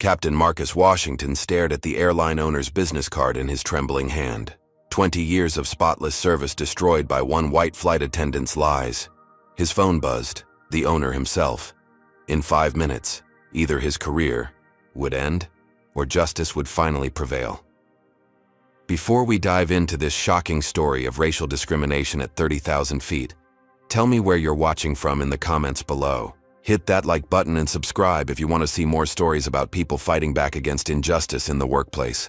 Captain Marcus Washington stared at the airline owner's business card in his trembling hand. 20 years of spotless service destroyed by one white flight attendant's lies. His phone buzzed, the owner himself. In 5 minutes, either his career would end, or justice would finally prevail. Before we dive into this shocking story of racial discrimination at 30,000 feet, tell me where you're watching from in the comments below. Hit that like button and subscribe if you want to see more stories about people fighting back against injustice in the workplace.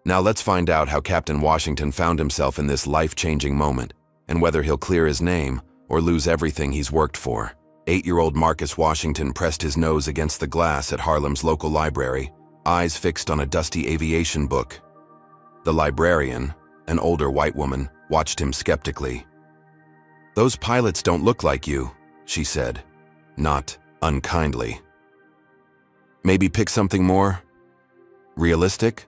Now let's find out how Captain Washington found himself in this life-changing moment, and whether he'll clear his name or lose everything he's worked for. 8-year-old Marcus Washington pressed his nose against the glass at Harlem's local library, eyes fixed on a dusty aviation book. The librarian, an older white woman, watched him skeptically. "Those pilots don't look like you," she said, not unkindly. "Maybe pick something more realistic?"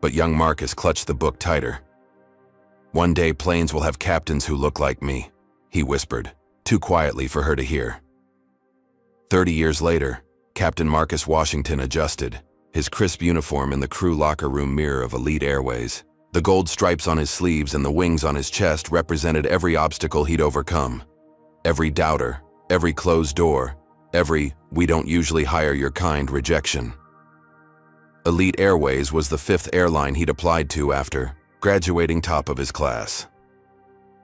But young Marcus clutched the book tighter. "One day planes will have captains who look like me," he whispered, too quietly for her to hear. 30 years later, Captain Marcus Washington adjusted, his crisp uniform in the crew locker room mirror of elite airways. The gold stripes on his sleeves and the wings on his chest represented every obstacle he'd overcome. Every doubter, every closed door, every "we don't usually hire your kind" rejection. Elite Airways was the 5th airline he'd applied to after graduating top of his class.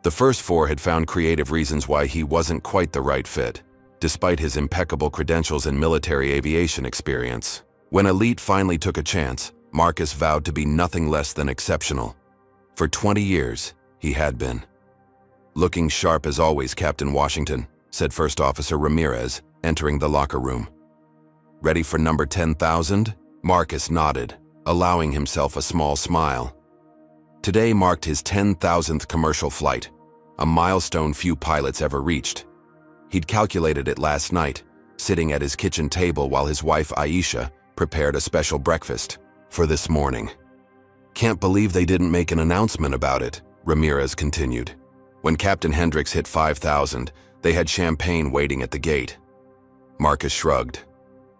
The first 4 had found creative reasons why he wasn't quite the right fit, despite his impeccable credentials and military aviation experience. When Elite finally took a chance, Marcus vowed to be nothing less than exceptional. For 20 years, he had been. "Looking sharp as always, Captain Washington," said First Officer Ramirez, entering the locker room. "Ready for number 10,000? Marcus nodded, allowing himself a small smile. Today marked his 10,000th commercial flight, a milestone few pilots ever reached. He'd calculated it last night, sitting at his kitchen table while his wife Aisha prepared a special breakfast for this morning. "Can't believe they didn't make an announcement about it," Ramirez continued. "When Captain Hendricks hit 5,000, they had champagne waiting at the gate." Marcus shrugged.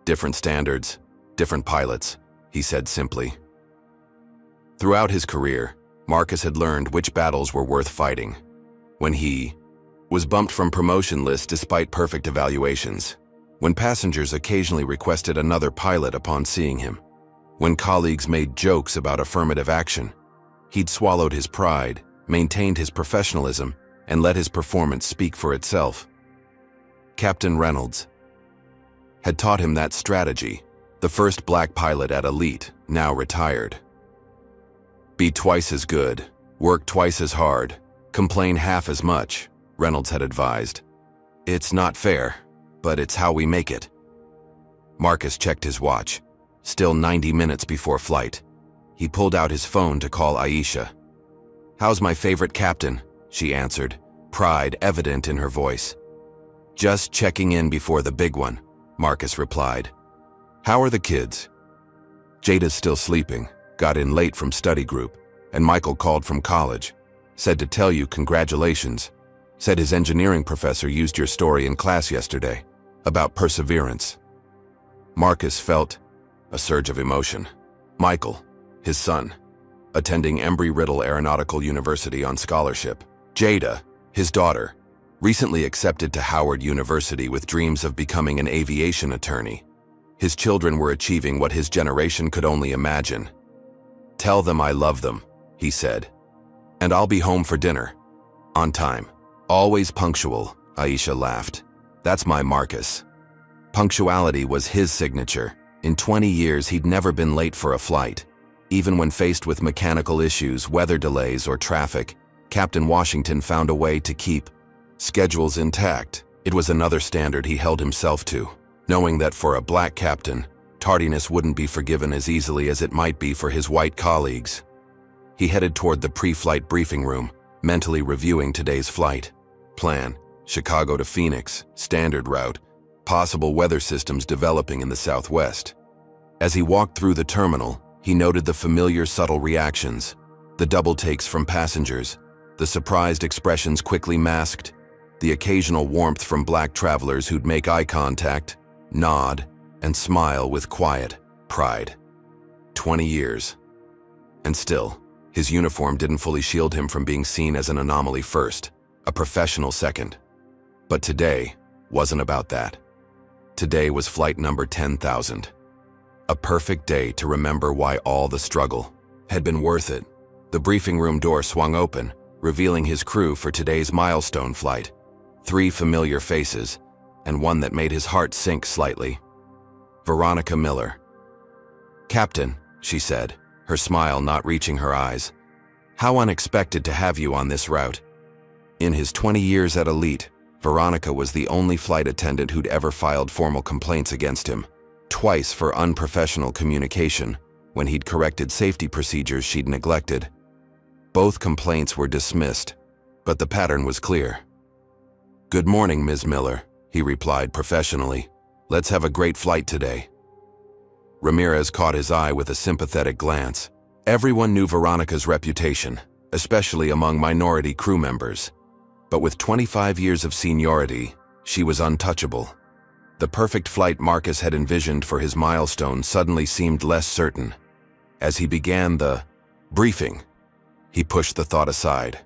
"Different standards, different pilots," he said simply. Throughout his career, Marcus had learned which battles were worth fighting. When he was bumped from promotion lists despite perfect evaluations. When passengers occasionally requested another pilot upon seeing him. When colleagues made jokes about affirmative action. He'd swallowed his pride, maintained his professionalism, and let his performance speak for itself. Captain Reynolds had taught him that strategy, the first black pilot at Elite, now retired. "Be twice as good, work twice as hard, complain half as much," Reynolds had advised. "It's not fair, but it's how we make it." Marcus checked his watch. Still 90 minutes before flight. He pulled out his phone to call Aisha. "How's my favorite captain?" she answered, pride evident in her voice. "Just checking in before the big one," Marcus replied. "How are the kids?" "Jada's still sleeping, got in late from study group, and Michael called from college. Said to tell you congratulations. Said his engineering professor used your story in class yesterday, about perseverance." Marcus felt a surge of emotion. Michael, his son, attending Embry-Riddle Aeronautical University on scholarship. Jada, his daughter, recently accepted to Howard University with dreams of becoming an aviation attorney. His children were achieving what his generation could only imagine. "Tell them I love them," he said. "And I'll be home for dinner. On time. Always punctual," Aisha laughed. "That's my Marcus." Punctuality was his signature. In 20 years, he'd never been late for a flight. Even when faced with mechanical issues, weather delays, or traffic, Captain Washington found a way to keep schedules intact. It was another standard he held himself to, knowing that for a black captain, tardiness wouldn't be forgiven as easily as it might be for his white colleagues. He headed toward the pre-flight briefing room, mentally reviewing today's flight plan: Chicago to Phoenix, standard route, possible weather systems developing in the southwest. As he walked through the terminal, he noted the familiar subtle reactions, the double takes from passengers, the surprised expressions quickly masked, the occasional warmth from black travelers who'd make eye contact, nod, and smile with quiet pride. 20 years. And still, his uniform didn't fully shield him from being seen as an anomaly first, a professional second. But today wasn't about that. Today was flight number 10,000. A perfect day to remember why all the struggle had been worth it. The briefing room door swung open, revealing his crew for today's milestone flight. 3 familiar faces, and one that made his heart sink slightly. Veronica Miller. "Captain," she said, her smile not reaching her eyes. "How unexpected to have you on this route." In his 20 years at Elite, Veronica was the only flight attendant who'd ever filed formal complaints against him. Twice for unprofessional communication, when he'd corrected safety procedures she'd neglected. Both complaints were dismissed, but the pattern was clear. "Good morning, Ms. Miller," he replied professionally. "Let's have a great flight today." Ramirez caught his eye with a sympathetic glance. Everyone knew Veronica's reputation, especially among minority crew members. But with 25 years of seniority, she was untouchable. The perfect flight Marcus had envisioned for his milestone suddenly seemed less certain. As he began the briefing, he pushed the thought aside.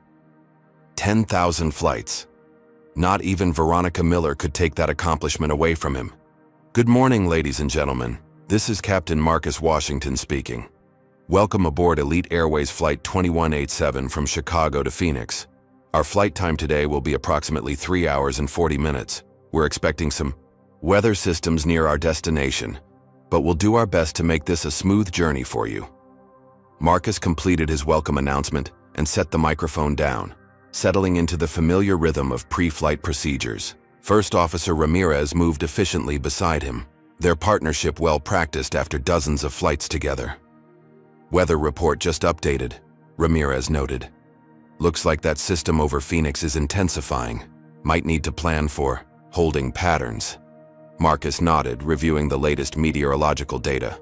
10,000 flights. Not even Veronica Miller could take that accomplishment away from him. "Good morning, ladies and gentlemen. This is Captain Marcus Washington speaking. Welcome aboard Elite Airways Flight 2187 from Chicago to Phoenix. Our flight time today will be approximately 3 hours and 40 minutes. We're expecting some weather systems near our destination, but we'll do our best to make this a smooth journey for you." Marcus completed his welcome announcement and set the microphone down, settling into the familiar rhythm of pre-flight procedures. First Officer Ramirez moved efficiently beside him, their partnership well practiced after dozens of flights together. "Weather report just updated," Ramirez noted. "Looks like that system over Phoenix is intensifying. Might need to plan for holding patterns." Marcus nodded, reviewing the latest meteorological data.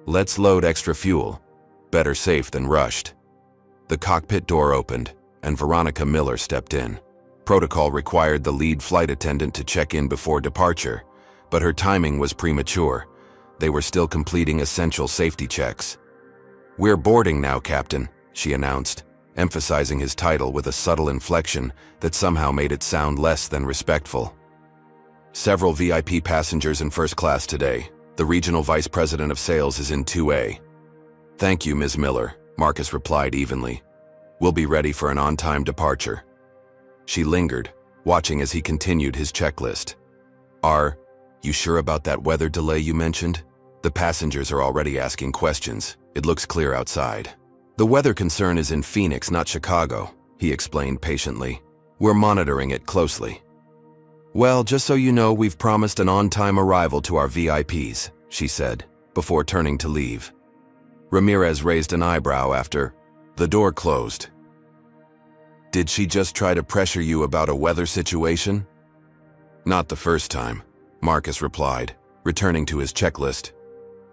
"Let's load extra fuel. Better safe than rushed." The cockpit door opened, and Veronica Miller stepped in. Protocol required the lead flight attendant to check in before departure, but her timing was premature. They were still completing essential safety checks. "We're boarding now, Captain," she announced, emphasizing his title with a subtle inflection that somehow made it sound less than respectful. "Several VIP passengers in first class today. The regional vice president of sales is in 2A. "Thank you, Ms. Miller," Marcus replied evenly. "We'll be ready for an on-time departure." She lingered, watching as he continued his checklist. "Are you sure about that weather delay you mentioned? The passengers are already asking questions. It looks clear outside." "The weather concern is in Phoenix, not Chicago," he explained patiently. "We're monitoring it closely." "Well, just so you know, we've promised an on-time arrival to our VIPs," she said, before turning to leave. Ramirez raised an eyebrow after the door closed. "Did she just try to pressure you about a weather situation?" "Not the first time," Marcus replied, returning to his checklist.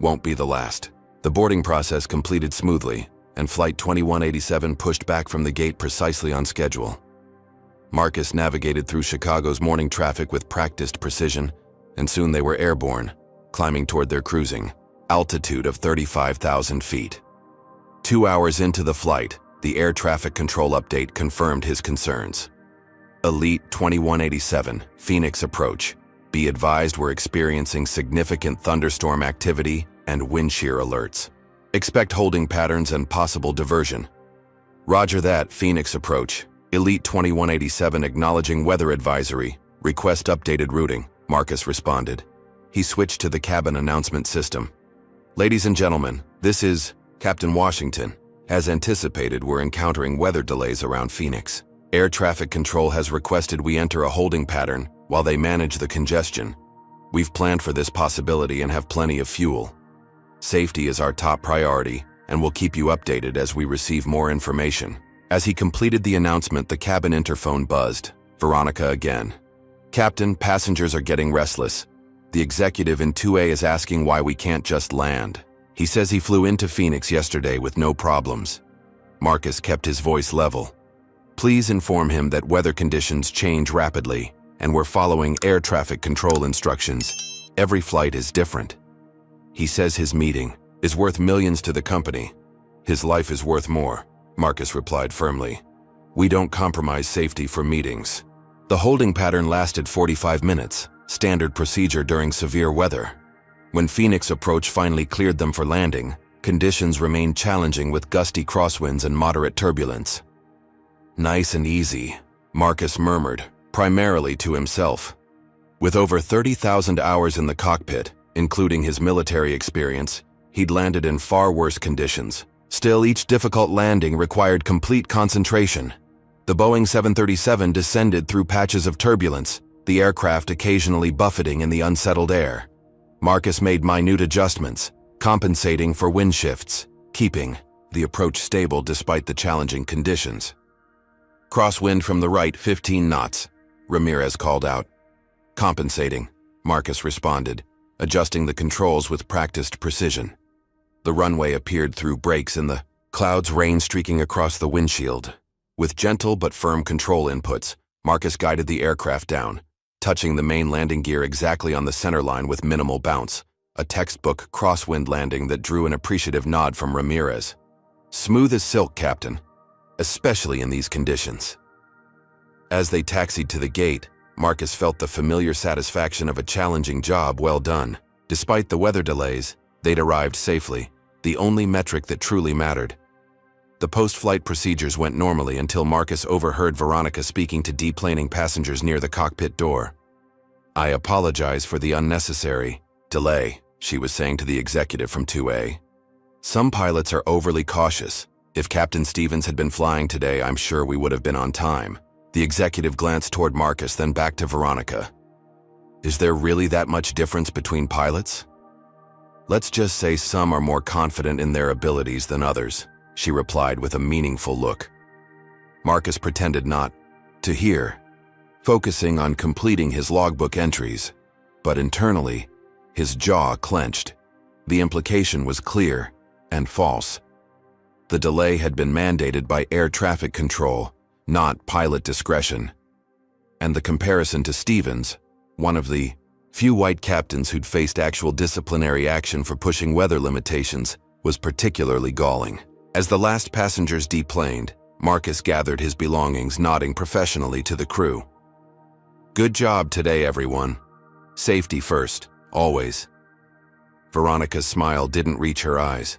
"Won't be the last." The boarding process completed smoothly, and Flight 2187 pushed back from the gate precisely on schedule. Marcus navigated through Chicago's morning traffic with practiced precision, and soon they were airborne, climbing toward their cruising altitude of 35,000 feet. 2 hours into the flight, the air traffic control update confirmed his concerns. Elite 2187, Phoenix approach. Be advised we're experiencing significant thunderstorm activity and wind shear alerts. Expect holding patterns and possible diversion. Roger that, Phoenix approach. Elite 2187 acknowledging weather advisory. Request updated routing, Marcus responded. He switched to the cabin announcement system. "Ladies and gentlemen, this is Captain Washington. As anticipated, we're encountering weather delays around Phoenix. Air traffic control has requested we enter a holding pattern while they manage the congestion. We've planned for this possibility and have plenty of fuel. Safety is our top priority, and we'll keep you updated as we receive more information." As he completed the announcement, the cabin interphone buzzed. Veronica again. "Captain, passengers are getting restless. The executive in 2A is asking why we can't just land. He says he flew into Phoenix yesterday with no problems." Marcus kept his voice level. "Please inform him that weather conditions change rapidly, and we're following air traffic control instructions. Every flight is different. He says his meeting is worth millions to the company. His life is worth more, Marcus replied firmly. We don't compromise safety for meetings. The holding pattern lasted 45 minutes, standard procedure during severe weather. When Phoenix approach finally cleared them for landing, conditions remained challenging with gusty crosswinds and moderate turbulence. Nice and easy, Marcus murmured, primarily to himself. With over 30,000 hours in the cockpit, including his military experience, he'd landed in far worse conditions. Still, each difficult landing required complete concentration. The Boeing 737 descended through patches of turbulence, the aircraft occasionally buffeting in the unsettled air. Marcus made minute adjustments, compensating for wind shifts, keeping the approach stable despite the challenging conditions. Crosswind from the right, 15 knots, Ramirez called out. Compensating, Marcus responded, adjusting the controls with practiced precision. The runway appeared through breaks in the clouds, rain streaking across the windshield. With gentle but firm control inputs, Marcus guided the aircraft down, touching the main landing gear exactly on the center line with minimal bounce, a textbook crosswind landing that drew an appreciative nod from Ramirez. Smooth as silk, Captain, especially in these conditions. As they taxied to the gate, Marcus felt the familiar satisfaction of a challenging job well done. Despite the weather delays, they'd arrived safely, the only metric that truly mattered. The post-flight procedures went normally until Marcus overheard Veronica speaking to deplaning passengers near the cockpit door. I apologize for the unnecessary delay, she was saying to the executive from 2A. Some pilots are overly cautious. If Captain Stevens had been flying today, I'm sure we would have been on time. The executive glanced toward Marcus, then back to Veronica. Is there really that much difference between pilots? Let's just say some are more confident in their abilities than others, she replied with a meaningful look. Marcus pretended not to hear, focusing on completing his logbook entries, but internally, his jaw clenched. The implication was clear and false. The delay had been mandated by air traffic control, not pilot discretion. And the comparison to Stevens, one of the few white captains who'd faced actual disciplinary action for pushing weather limitations, was particularly galling. As the last passengers deplaned, Marcus gathered his belongings, nodding professionally to the crew. Good job today, everyone. Safety first, always. Veronica's smile didn't reach her eyes.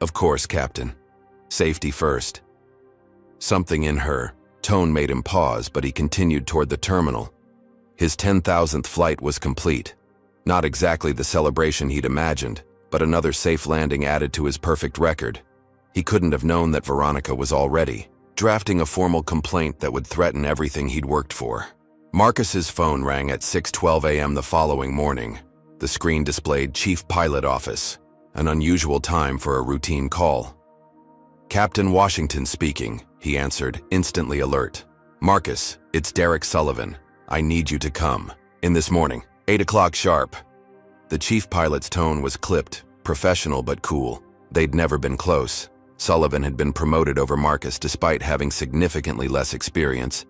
Of course, Captain. Safety first. Something in her tone made him pause, but he continued toward the terminal. His 10,000th flight was complete. Not exactly the celebration he'd imagined, but another safe landing added to his perfect record. He couldn't have known that Veronica was already drafting a formal complaint that would threaten everything he'd worked for. Marcus's phone rang at 6:12 a.m. the following morning. The screen displayed Chief Pilot Office, an unusual time for a routine call. Captain Washington speaking, he answered, instantly alert. Marcus, it's Derek Sullivan. I need you to come. In this morning, 8 o'clock sharp. The chief pilot's tone was clipped, professional but cool. They'd never been close. Sullivan had been promoted over Marcus despite having significantly less experience,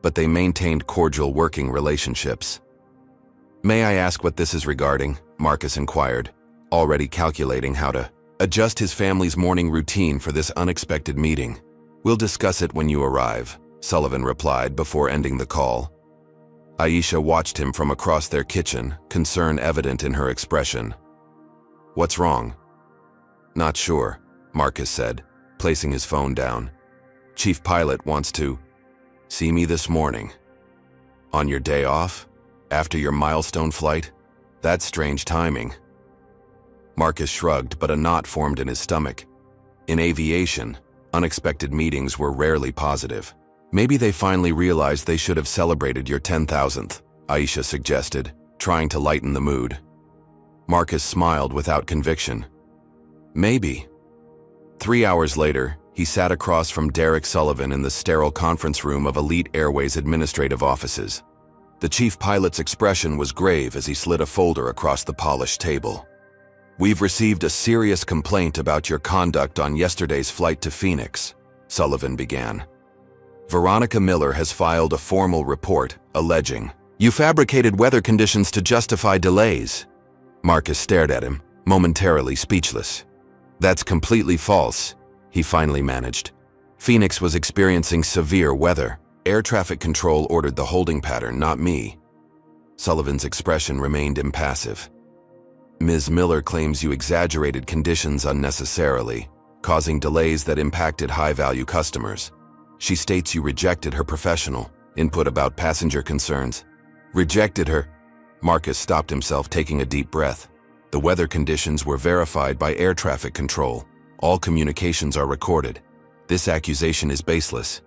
but they maintained cordial working relationships. May I ask what this is regarding? Marcus inquired, already calculating how to adjust his family's morning routine for this unexpected meeting. We'll discuss it when you arrive, Sullivan replied before ending the call. Aisha watched him from across their kitchen, concern evident in her expression. What's wrong? Not sure, Marcus said, placing his phone down. Chief Pilot wants to see me this morning. On your day off? After your milestone flight? That's strange timing. Marcus shrugged, but a knot formed in his stomach. In aviation, unexpected meetings were rarely positive. Maybe they finally realized they should have celebrated your 10,000th, Aisha suggested, trying to lighten the mood. Marcus smiled without conviction. Maybe. 3 hours later, he sat across from Derek Sullivan in the sterile conference room of Elite Airways administrative offices. The chief pilot's expression was grave as he slid a folder across the polished table. We've received a serious complaint about your conduct on yesterday's flight to Phoenix, Sullivan began. Veronica Miller has filed a formal report alleging You fabricated weather conditions to justify delays. Marcus stared at him, momentarily speechless. That's completely false, he finally managed. Phoenix was experiencing severe weather. Air traffic control ordered the holding pattern, not me. Sullivan's expression remained impassive. Ms. Miller claims you exaggerated conditions unnecessarily, causing delays that impacted high-value customers. She states you rejected her professional input about passenger concerns. Rejected her? Marcus stopped himself, taking a deep breath. The weather conditions were verified by air traffic control. All communications are recorded. This accusation is baseless.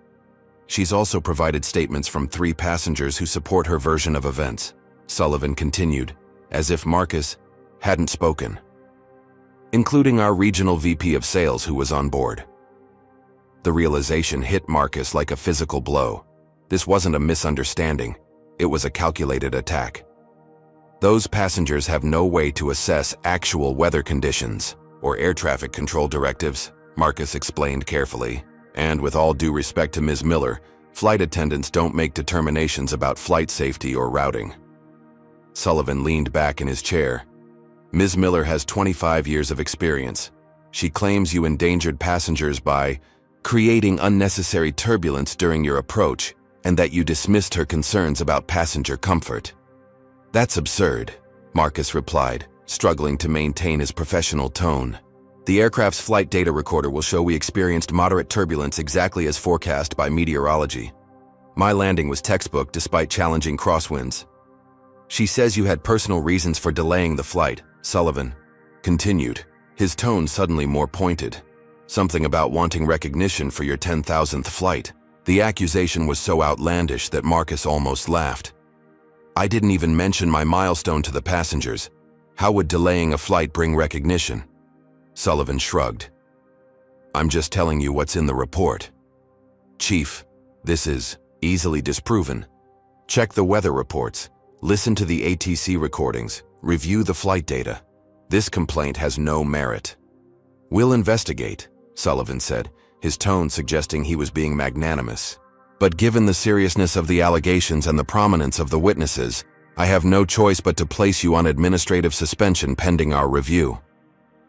She's also provided statements from 3 passengers who support her version of events. Sullivan continued, as if Marcus hadn't spoken, including our regional VP of sales who was on board. The realization hit Marcus like a physical blow. This wasn't a misunderstanding. It was a calculated attack. Those passengers have no way to assess actual weather conditions or air traffic control directives, Marcus explained carefully. And with all due respect to Ms. Miller, flight attendants don't make determinations about flight safety or routing. Sullivan leaned back in his chair. Ms. Miller has 25 years of experience. She claims you endangered passengers by creating unnecessary turbulence during your approach, and that you dismissed her concerns about passenger comfort. That's absurd, Marcus replied, struggling to maintain his professional tone. The aircraft's flight data recorder will show we experienced moderate turbulence exactly as forecast by meteorology. My landing was textbook despite challenging crosswinds. She says you had personal reasons for delaying the flight, Sullivan continued, his tone suddenly more pointed. Something about wanting recognition for your 10,000th flight. The accusation was so outlandish that Marcus almost laughed. I didn't even mention my milestone to the passengers. How would delaying a flight bring recognition? Sullivan shrugged. I'm just telling you what's in the report. Chief, this is easily disproven. Check the weather reports, listen to the ATC recordings, review the flight data. This complaint has no merit. We'll investigate, Sullivan said, his tone suggesting he was being magnanimous. But given the seriousness of the allegations and the prominence of the witnesses, I have no choice but to place you on administrative suspension pending our review.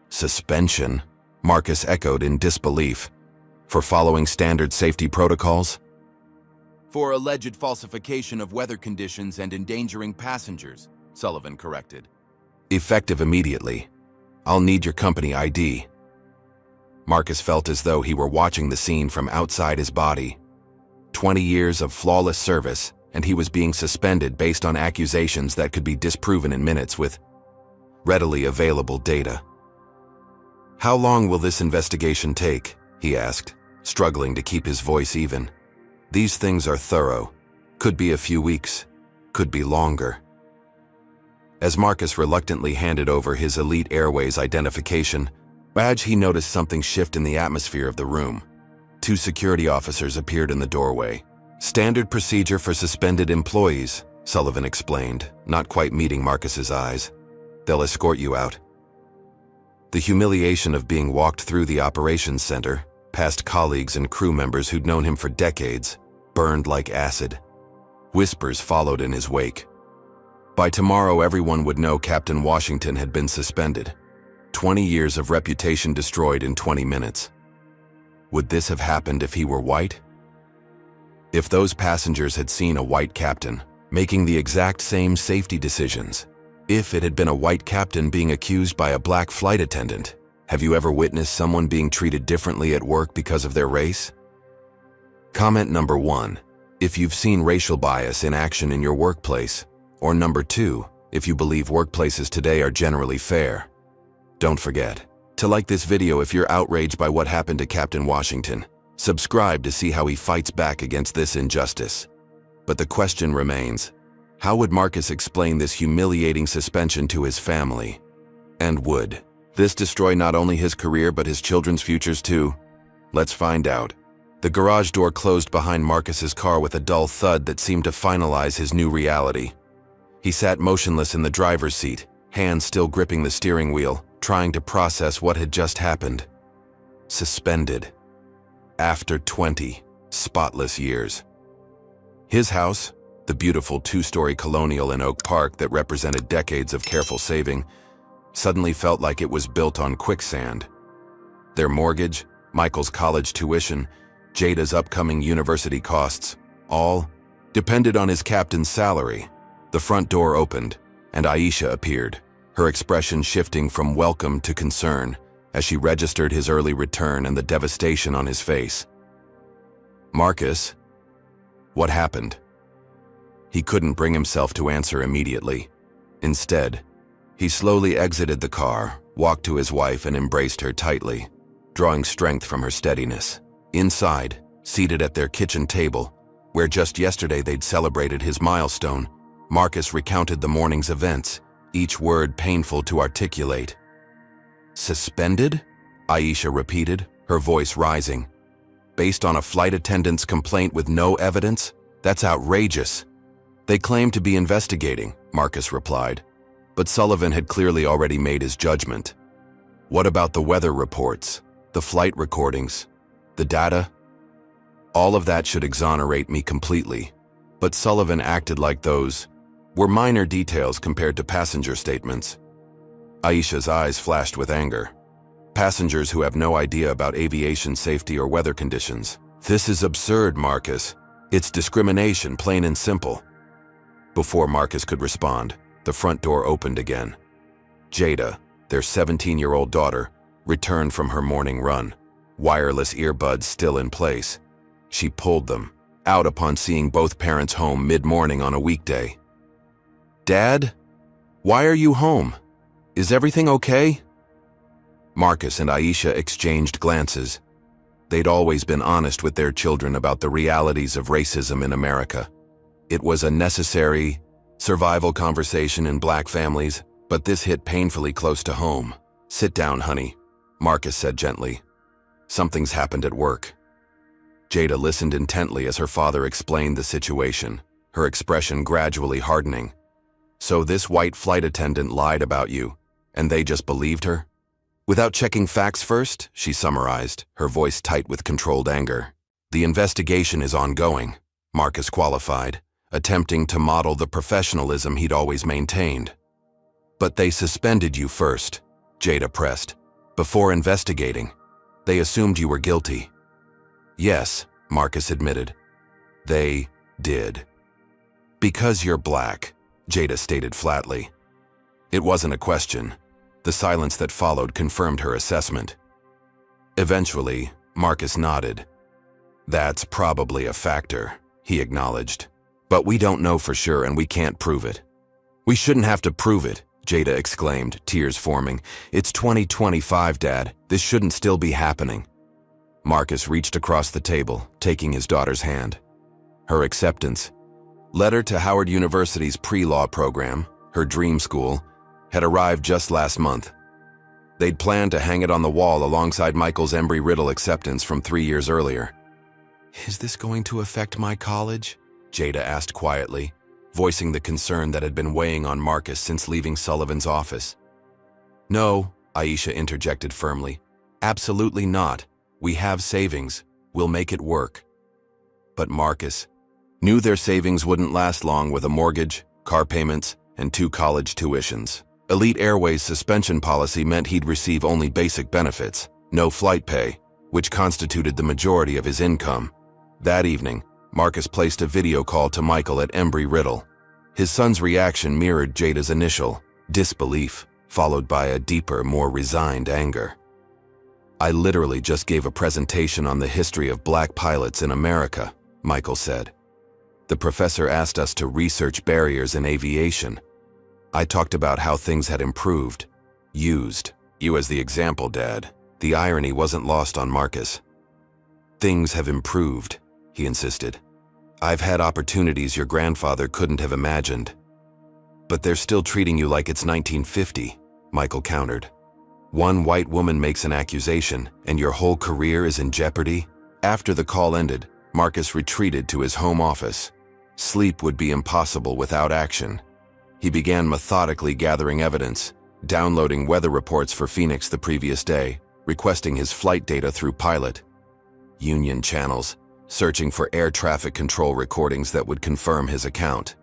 Suspension? Marcus echoed in disbelief. For following standard safety protocols? For alleged falsification of weather conditions and endangering passengers, Sullivan corrected. Effective immediately. I'll need your company ID. Marcus felt as though he were watching the scene from outside his body. 20 years of flawless service, and he was being suspended based on accusations that could be disproven in minutes with readily available data. How long will this investigation take? He asked, struggling to keep his voice even. These things are thorough. Could be a few weeks. Could be longer. As Marcus reluctantly handed over his Elite Airways identification badge, he noticed something shift in the atmosphere of the room. 2 security officers appeared in the doorway. Standard procedure for suspended employees, Sullivan explained, not quite meeting Marcus's eyes. They'll escort you out. The humiliation of being walked through the operations center, past colleagues and crew members who'd known him for decades, burned like acid. Whispers followed in his wake. By tomorrow, everyone would know Captain Washington had been suspended. 20 years of reputation destroyed in 20 minutes. Would this have happened if he were white? If those passengers had seen a white captain making the exact same safety decisions? If it had been a white captain being accused by a black flight attendant? Have you ever witnessed someone being treated differently at work because of their race? Comment number 1, if you've seen racial bias in action in your workplace. Or number 2, if you believe workplaces today are generally fair. Don't forget to like this video if you're outraged by what happened to Captain Washington. Subscribe to see how he fights back against this injustice. But the question remains, how would Marcus explain this humiliating suspension to his family? And would this destroy not only his career but his children's futures too? Let's find out. The garage door closed behind Marcus's car with a dull thud that seemed to finalize his new reality. He sat motionless in the driver's seat, hands still gripping the steering wheel, trying to process what had just happened. Suspended. After 20 spotless years. His house, The beautiful two-story colonial in Oak Park that represented decades of careful saving suddenly felt like it was built on quicksand. Their mortgage, Michael's college tuition, Jada's upcoming university costs, all depended on his captain's salary. The front door opened, and Aisha appeared, her expression shifting from welcome to concern as she registered his early return and the devastation on his face. "Marcus, what happened?" He couldn't bring himself to answer immediately. Instead, he slowly exited the car, walked to his wife and embraced her tightly, drawing strength from her steadiness. Inside, seated at their kitchen table, where just yesterday they'd celebrated his milestone, Marcus recounted the morning's events, each word painful to articulate. "Suspended?" Aisha repeated, her voice rising. "Based on a flight attendant's complaint with no evidence? That's outrageous." "They claim to be investigating," Marcus replied, but Sullivan had clearly already made his judgment. "What about the weather reports, the flight recordings, the data? All of that should exonerate me completely." But Sullivan acted like those were minor details compared to passenger statements. Aisha's eyes flashed with anger. "Passengers who have no idea about aviation safety or weather conditions. This is absurd, Marcus. It's discrimination, plain and simple." Before Marcus could respond, the front door opened again. Jada, their 17-year-old daughter, returned from her morning run, wireless earbuds still in place. She pulled them out upon seeing both parents home mid-morning on a weekday. "Dad, why are you home? Is everything okay?" Marcus and Aisha exchanged glances. They'd always been honest with their children about the realities of racism in America. It was a necessary survival conversation in black families, but this hit painfully close to home. "Sit down, honey," Marcus said gently. "Something's happened at work." Jada listened intently as her father explained the situation, her expression gradually hardening. "So this white flight attendant lied about you, and they just believed her?" "Without checking facts first," she summarized, her voice tight with controlled anger. "The investigation is ongoing," Marcus qualified, attempting to model the professionalism he'd always maintained. "But they suspended you first," Jada pressed. "Before investigating. They assumed you were guilty." "Yes," Marcus admitted. "They did." "Because you're black," Jada stated flatly. It wasn't a question. The silence that followed confirmed her assessment. Eventually, Marcus nodded. "That's probably a factor," he acknowledged. "But we don't know for sure and we can't prove it." "We shouldn't have to prove it," Jada exclaimed, tears forming. "It's 2025, Dad. This shouldn't still be happening." Marcus reached across the table, taking his daughter's hand. Her acceptance letter to Howard University's pre-law program, her dream school, had arrived just last month. They'd planned to hang it on the wall alongside Michael's Embry-Riddle acceptance from 3 years earlier. "Is this going to affect my college?" Jada asked quietly, voicing the concern that had been weighing on Marcus since leaving Sullivan's office. "No," Aisha interjected firmly. "Absolutely not. We have savings. We'll make it work." But Marcus knew their savings wouldn't last long with a mortgage, car payments, and 2 college tuitions. Elite Airways' suspension policy meant he'd receive only basic benefits, no flight pay, which constituted the majority of his income. That evening, Marcus placed a video call to Michael at Embry-Riddle. His son's reaction mirrored Jada's initial disbelief, followed by a deeper, more resigned anger. "I literally just gave a presentation on the history of black pilots in America," Michael said. "The professor asked us to research barriers in aviation. I talked about how things had improved. Used you as the example, Dad." The irony wasn't lost on Marcus. "Things have improved," he insisted. "I've had opportunities your grandfather couldn't have imagined." "But they're still treating you like it's 1950, Michael countered. "One white woman makes an accusation, and your whole career is in jeopardy?" After the call ended, Marcus retreated to his home office. Sleep would be impossible without action. He began methodically gathering evidence, downloading weather reports for Phoenix the previous day, requesting his flight data through Pilot. Union channels, searching for air traffic control recordings that would confirm his account.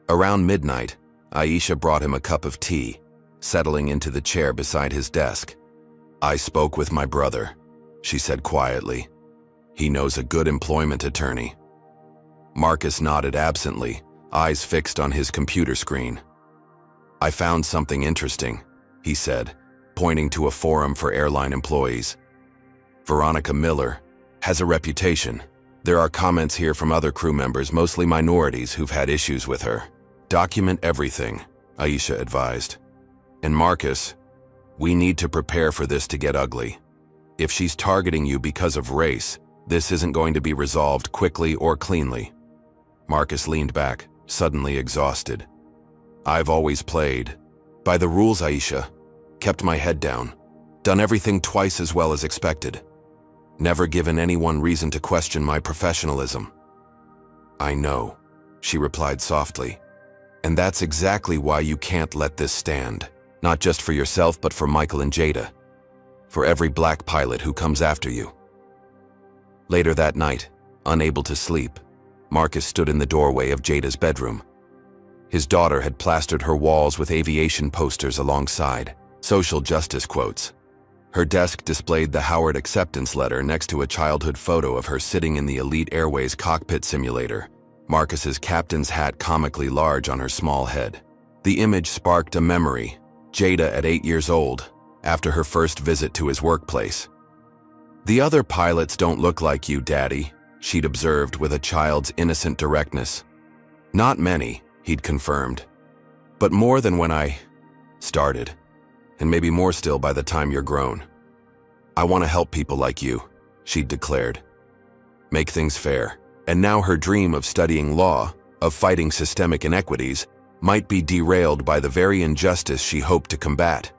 Around midnight, Aisha brought him a cup of tea, settling into the chair beside his desk. "I spoke with my brother," she said quietly. "He knows a good employment attorney." Marcus nodded absently, eyes fixed on his computer screen. "I found something interesting," he said, pointing to a forum for airline employees. "Veronica Miller has a reputation. There are comments here from other crew members, mostly minorities, who've had issues with her. Document everything," Aisha advised. "And Marcus, we need to prepare for this to get ugly. If she's targeting you because of race, this isn't going to be resolved quickly or cleanly." Marcus leaned back, suddenly exhausted. "I've always played by the rules, Aisha. Kept my head down. Done everything twice as well as expected. Never given anyone reason to question my professionalism." "I know," she replied softly. "And that's exactly why you can't let this stand. Not just for yourself, but for Michael and Jada. For every black pilot who comes after you." Later that night, unable to sleep, Marcus stood in the doorway of Jada's bedroom. His daughter had plastered her walls with aviation posters alongside social justice quotes. Her desk displayed the Howard acceptance letter next to a childhood photo of her sitting in the Elite Airways cockpit simulator, Marcus's captain's hat comically large on her small head. The image sparked a memory, Jada at 8 years old, after her first visit to his workplace. "The other pilots don't look like you, Daddy," she'd observed with a child's innocent directness. "Not many," he'd confirmed. "But more than when I started. And maybe more still by the time you're grown. I want to help people like you," she'd declared. Make things fair. And now her dream of studying law, of fighting systemic inequities, might be derailed by the very injustice she hoped to combat.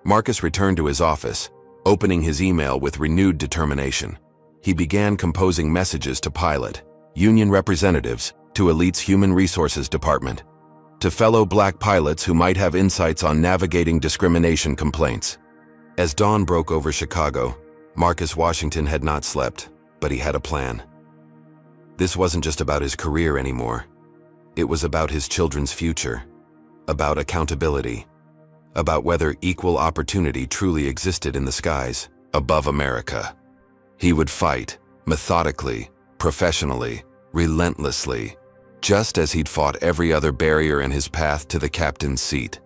Marcus returned to his office, opening his email with renewed determination. He began composing messages to pilot, union representatives, to Elite's Human Resources Department, to fellow black pilots who might have insights on navigating discrimination complaints. As dawn broke over Chicago, Marcus Washington had not slept, but he had a plan. This wasn't just about his career anymore. It was about his children's future, about accountability, about whether equal opportunity truly existed in the skies above America. He would fight, methodically, professionally, relentlessly, just as he'd fought every other barrier in his path to the captain's seat.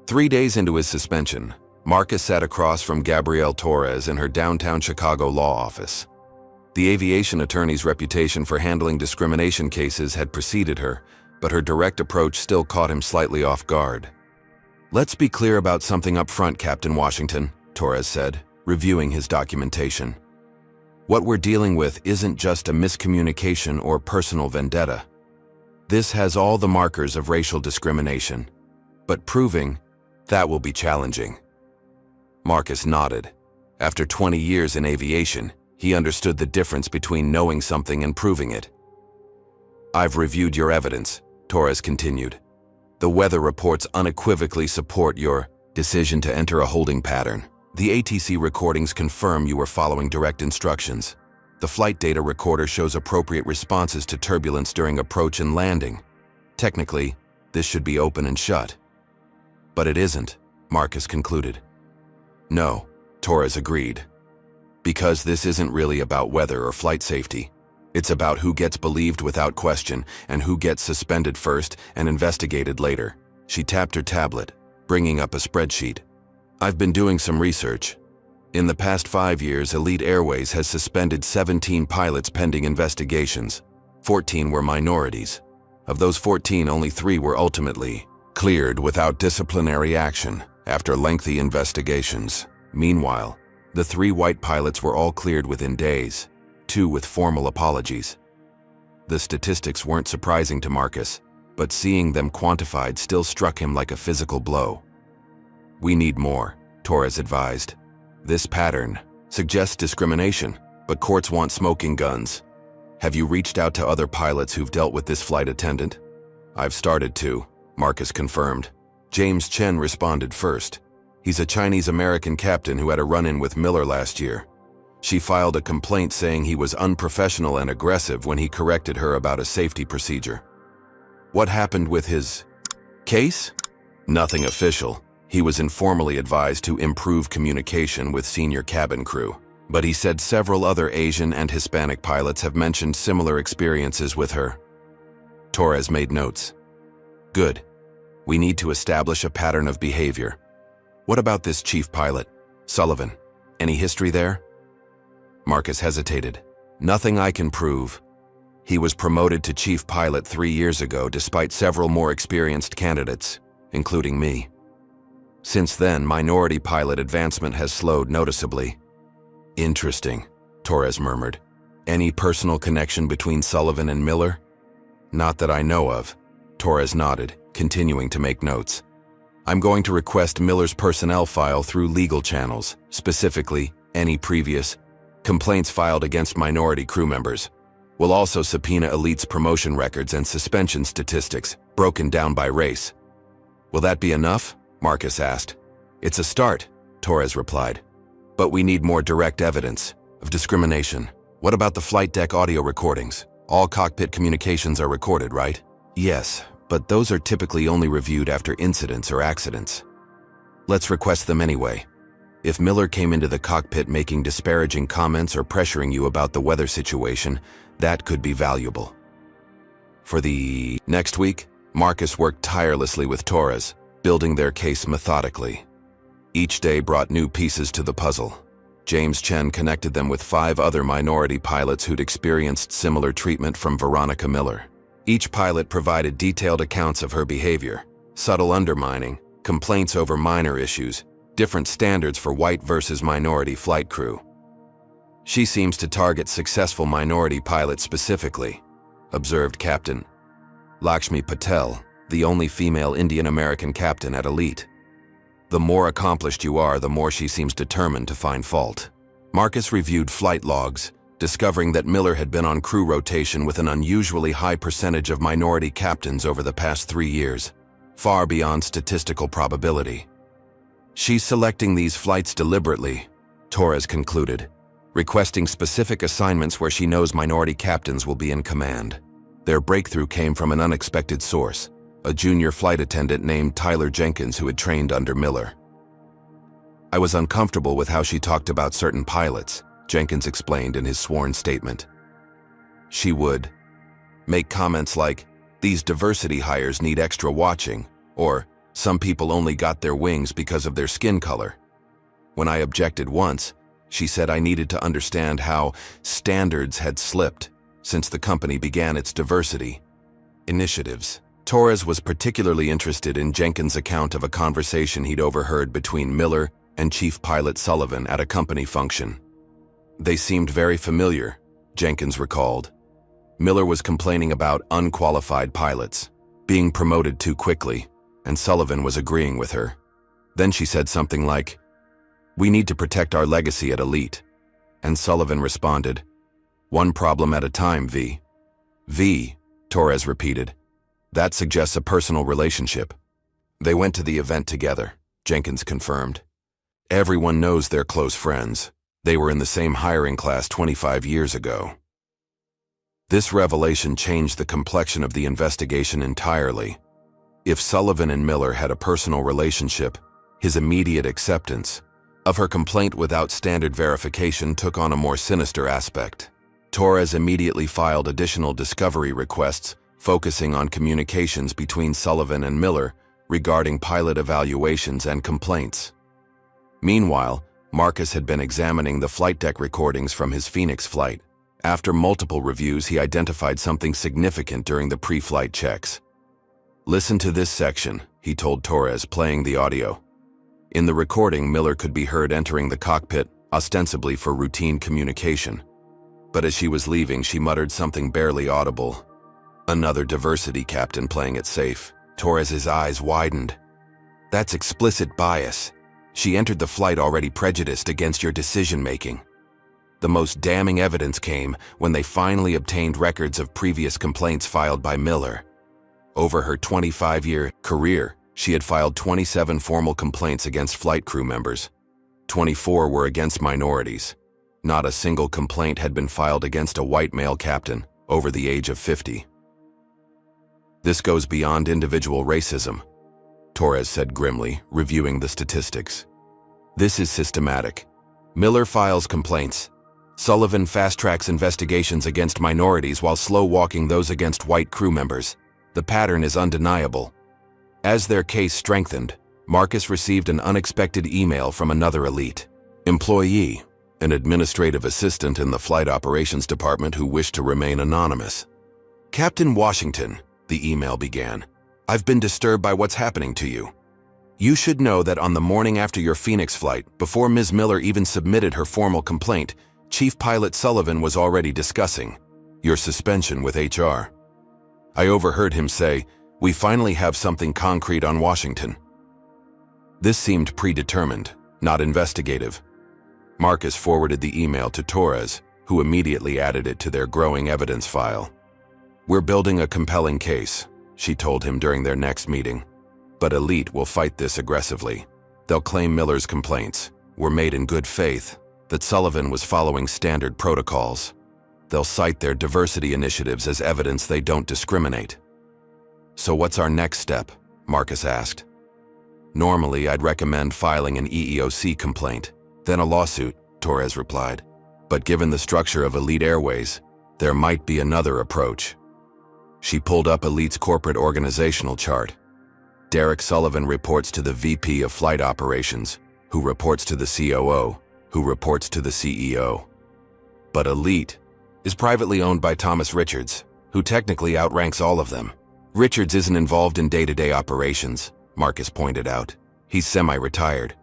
3 days into his suspension, Marcus sat across from Gabrielle Torres in her downtown Chicago law office. The aviation attorney's reputation for handling discrimination cases had preceded her, but her direct approach still caught him slightly off guard. "Let's be clear about something up front, Captain Washington," Torres said, reviewing his documentation. "What we're dealing with isn't just a miscommunication or personal vendetta. This has all the markers of racial discrimination, but proving that will be challenging." Marcus nodded. After 20 years in aviation, he understood the difference between knowing something and proving it. "I've reviewed your evidence," Torres continued. "The weather reports unequivocally support your decision to enter a holding pattern. The ATC recordings confirm you were following direct instructions. The flight data recorder shows appropriate responses to turbulence during approach and landing. Technically, this should be open and shut." "But it isn't," Marcus concluded. "No," Torres agreed. "Because this isn't really about weather or flight safety. It's about who gets believed without question and who gets suspended first and investigated later." She tapped her tablet, bringing up a spreadsheet. "I've been doing some research. In the past 5 years, Elite Airways has suspended 17 pilots pending investigations. 14 were minorities. Of those 14, only 3 were ultimately cleared without disciplinary action after lengthy investigations. Meanwhile, the 3 white pilots were all cleared within days, 2 with formal apologies." The statistics weren't surprising to Marcus, but seeing them quantified still struck him like a physical blow. "We need more," Torres advised. "This pattern suggests discrimination, but courts want smoking guns. Have you reached out to other pilots who've dealt with this flight attendant?" "I've started to," Marcus confirmed. James Chen responded first. "He's a Chinese-American captain who had a run-in with Miller last year. She filed a complaint saying he was unprofessional and aggressive when he corrected her about a safety procedure. What happened with his case? Nothing official. He was informally advised to improve communication with senior cabin crew. But he said several other Asian and Hispanic pilots have mentioned similar experiences with her. Torres made notes. Good. We need to establish a pattern of behavior. What about this chief pilot, Sullivan? Any history there? Marcus hesitated. Nothing I can prove. He was promoted to chief pilot 3 years ago despite several more experienced candidates, including me. Since then, minority pilot advancement has slowed noticeably. Interesting, Torres murmured. Any personal connection between Sullivan and Miller? Not that I know of. Torres nodded, continuing to make notes. I'm going to request Miller's personnel file through legal channels, specifically any previous complaints filed against minority crew members. We'll also subpoena Elite's promotion records and suspension statistics, broken down by race. Will that be enough? Marcus asked. It's a start, Torres replied. But we need more direct evidence of discrimination. What about the flight deck audio recordings? All cockpit communications are recorded, right? Yes, but those are typically only reviewed after incidents or accidents. Let's request them anyway. If Miller came into the cockpit making disparaging comments or pressuring you about the weather situation, that could be valuable. For the next week, Marcus worked tirelessly with Torres, building their case methodically. Each day brought new pieces to the puzzle. James Chen connected them with 5 other minority pilots who'd experienced similar treatment from Veronica Miller. Each pilot provided detailed accounts of her behavior, subtle undermining, complaints over minor issues, different standards for white versus minority flight crew. She seems to target successful minority pilots specifically, observed Captain Lakshmi Patel, the only female Indian-American captain at Elite. The more accomplished you are, the more she seems determined to find fault. Marcus reviewed flight logs, discovering that Miller had been on crew rotation with an unusually high percentage of minority captains over the past 3 years, far beyond statistical probability. She's selecting these flights deliberately, Torres concluded, requesting specific assignments where she knows minority captains will be in command. Their breakthrough came from an unexpected source, a junior flight attendant named Tyler Jenkins who had trained under Miller. I was uncomfortable with how she talked about certain pilots, Jenkins explained in his sworn statement. She would make comments like, "These diversity hires need extra watching," or "Some people only got their wings because of their skin color." When I objected once, she said I needed to understand how standards had slipped since the company began its diversity initiatives. Torres was particularly interested in Jenkins' account of a conversation he'd overheard between Miller and Chief Pilot Sullivan at a company function. They seemed very familiar, Jenkins recalled. Miller was complaining about unqualified pilots, being promoted too quickly, and Sullivan was agreeing with her. Then she said something like, "We need to protect our legacy at Elite." And Sullivan responded, "One problem at a time, V." V, Torres repeated. That suggests a personal relationship. They went to the event together, Jenkins confirmed. Everyone knows they're close friends. They were in the same hiring class 25 years ago. This revelation changed the complexion of the investigation entirely. If Sullivan and Miller had a personal relationship, his immediate acceptance of her complaint without standard verification took on a more sinister aspect. Torres immediately filed additional discovery requests focusing on communications between Sullivan and Miller regarding pilot evaluations and complaints. Meanwhile, Marcus had been examining the flight deck recordings from his Phoenix flight. After multiple reviews, he identified something significant during the pre-flight checks. "Listen to this section," he told Torres, playing the audio. In the recording, Miller could be heard entering the cockpit, ostensibly for routine communication. But as she was leaving, she muttered something barely audible. Another diversity captain playing it safe. Torres's eyes widened. That's explicit bias. She entered the flight already prejudiced against your decision-making. The most damning evidence came when they finally obtained records of previous complaints filed by Miller. Over her 25-year career, she had filed 27 formal complaints against flight crew members. 24 were against minorities. Not a single complaint had been filed against a white male captain over the age of 50. This goes beyond individual racism, Torres said grimly, reviewing the statistics. This is systematic. Miller files complaints. Sullivan fast-tracks investigations against minorities while slow-walking those against white crew members. The pattern is undeniable. As their case strengthened, Marcus received an unexpected email from another elite employee, an administrative assistant in the flight operations department who wished to remain anonymous. "Captain Washington," the email began, "I've been disturbed by what's happening to you. You should know that on the morning after your Phoenix flight, before Ms. Miller even submitted her formal complaint, Chief Pilot Sullivan was already discussing your suspension with HR. I overheard him say, 'We finally have something concrete on Washington.'" This seemed predetermined, not investigative. Marcus forwarded the email to Torres, who immediately added it to their growing evidence file. "We're building a compelling case," she told him during their next meeting. "But Elite will fight this aggressively. They'll claim Miller's complaints were made in good faith, that Sullivan was following standard protocols. They'll cite their diversity initiatives as evidence they don't discriminate." "So what's our next step?" Marcus asked. "Normally, I'd recommend filing an EEOC complaint, then a lawsuit," Torres replied. "But given the structure of Elite Airways, there might be another approach." She pulled up Elite's corporate organizational chart. Derek Sullivan reports to the VP of Flight Operations, who reports to the COO, who reports to the CEO. But Elite is privately owned by Thomas Richards, who technically outranks all of them. Richards isn't involved in day-to-day operations, Marcus pointed out. He's semi-retired.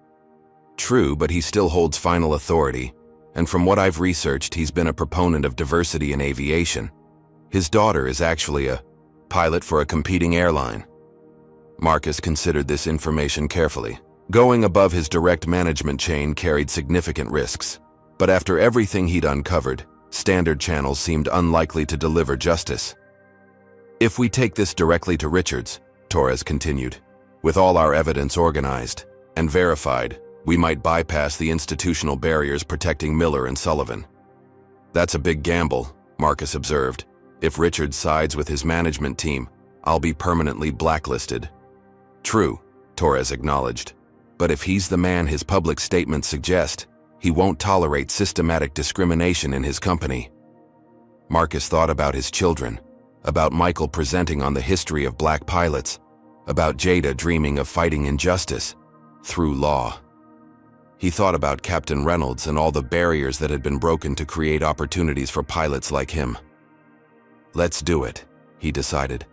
True, but he still holds final authority, and from what I've researched, he's been a proponent of diversity in aviation. His daughter is actually a pilot for a competing airline. Marcus considered this information carefully. Going above his direct management chain carried significant risks, but after everything he'd uncovered, standard channels seemed unlikely to deliver justice. "If we take this directly to Richards," Torres continued, "with all our evidence organized and verified, we might bypass the institutional barriers protecting Miller and Sullivan." "That's a big gamble," Marcus observed. "If Richards sides with his management team, I'll be permanently blacklisted." "True," Torres acknowledged. "But if he's the man his public statements suggest, he won't tolerate systematic discrimination in his company." Marcus thought about his children, about Michael presenting on the history of black pilots, about Jada dreaming of fighting injustice through law. He thought about Captain Reynolds and all the barriers that had been broken to create opportunities for pilots like him. "Let's do it," he decided.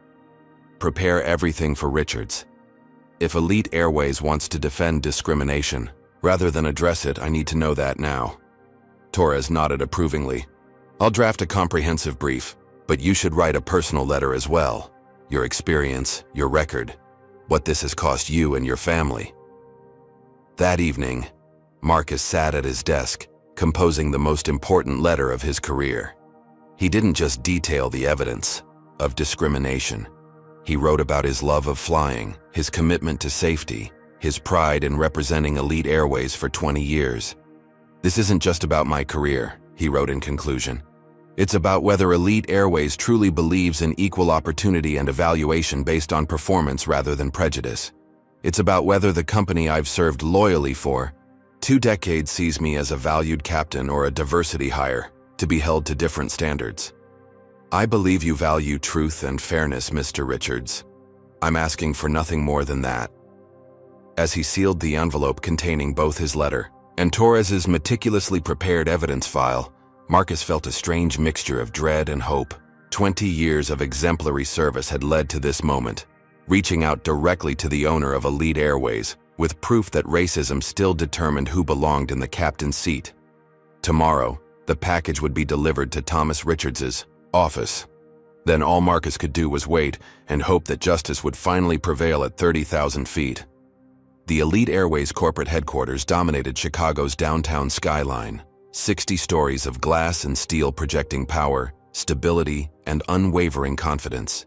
"Prepare everything for Richards. If Elite Airways wants to defend discrimination, rather than address it, I need to know that now." Torres nodded approvingly. "I'll draft a comprehensive brief, but you should write a personal letter as well. Your experience, your record, what this has cost you and your family." That evening, Marcus sat at his desk, composing the most important letter of his career. He didn't just detail the evidence of discrimination. He wrote about his love of flying, his commitment to safety, his pride in representing Elite Airways for 20 years. "This isn't just about my career," he wrote in conclusion. "It's about whether Elite Airways truly believes in equal opportunity and evaluation based on performance rather than prejudice. It's about whether the company I've served loyally for 2 decades sees me as a valued captain or a diversity hire, to be held to different standards. I believe you value truth and fairness, Mr. Richards. I'm asking for nothing more than that." As he sealed the envelope containing both his letter and Torres's meticulously prepared evidence file, Marcus felt a strange mixture of dread and hope. 20 years of exemplary service had led to this moment, reaching out directly to the owner of Elite Airways, with proof that racism still determined who belonged in the captain's seat. Tomorrow, the package would be delivered to Thomas Richards's office. Then all Marcus could do was wait and hope that justice would finally prevail at 30,000 feet. The Elite Airways corporate headquarters dominated Chicago's downtown skyline, 60 stories of glass and steel projecting power, stability, and unwavering confidence.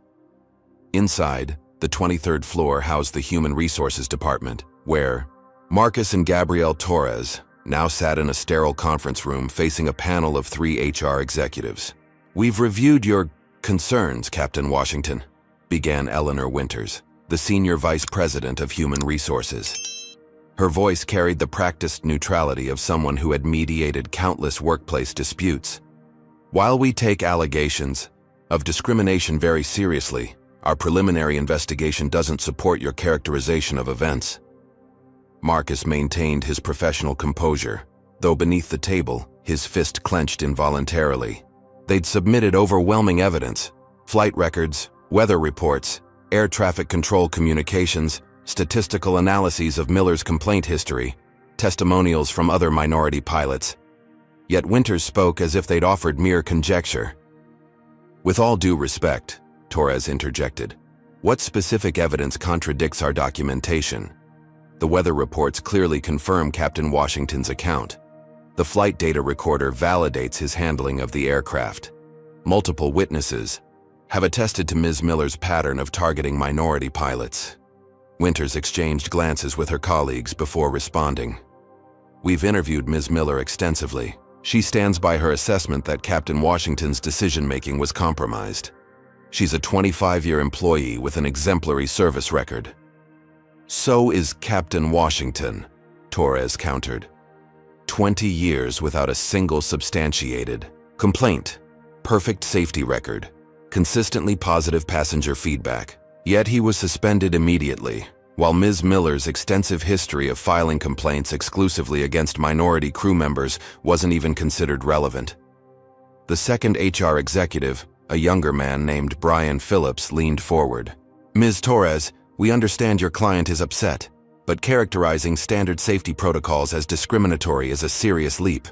Inside, the 23rd floor housed the Human Resources Department, where Marcus and Gabrielle Torres, now sat in a sterile conference room facing a panel of 3 HR executives. "We've reviewed your concerns, Captain Washington," began Eleanor Winters, the Senior Vice President of Human Resources. Her voice carried the practiced neutrality of someone who had mediated countless workplace disputes. "While we take allegations of discrimination very seriously, our preliminary investigation doesn't support your characterization of events." Marcus maintained his professional composure, though beneath the table, his fist clenched involuntarily. They'd submitted overwhelming evidence: flight records, weather reports, air traffic control communications, statistical analyses of Miller's complaint history, testimonials from other minority pilots. Yet Winters spoke as if they'd offered mere conjecture. "With all due respect," Torres interjected, "what specific evidence contradicts our documentation? The weather reports clearly confirm Captain Washington's account. The flight data recorder validates his handling of the aircraft. Multiple witnesses have attested to Ms. Miller's pattern of targeting minority pilots." Winters exchanged glances with her colleagues before responding. "We've interviewed Ms. Miller extensively. She stands by her assessment that Captain Washington's decision-making was compromised. She's a 25-year employee with an exemplary service record." "So is Captain Washington," Torres countered. 20 years without a single substantiated complaint. Perfect safety record. Consistently positive passenger feedback. Yet he was suspended immediately, while Ms. Miller's extensive history of filing complaints exclusively against minority crew members wasn't even considered relevant. The second HR executive, a younger man named Brian Phillips, leaned forward. "Ms. Torres, we understand your client is upset, but characterizing standard safety protocols as discriminatory is a serious leap."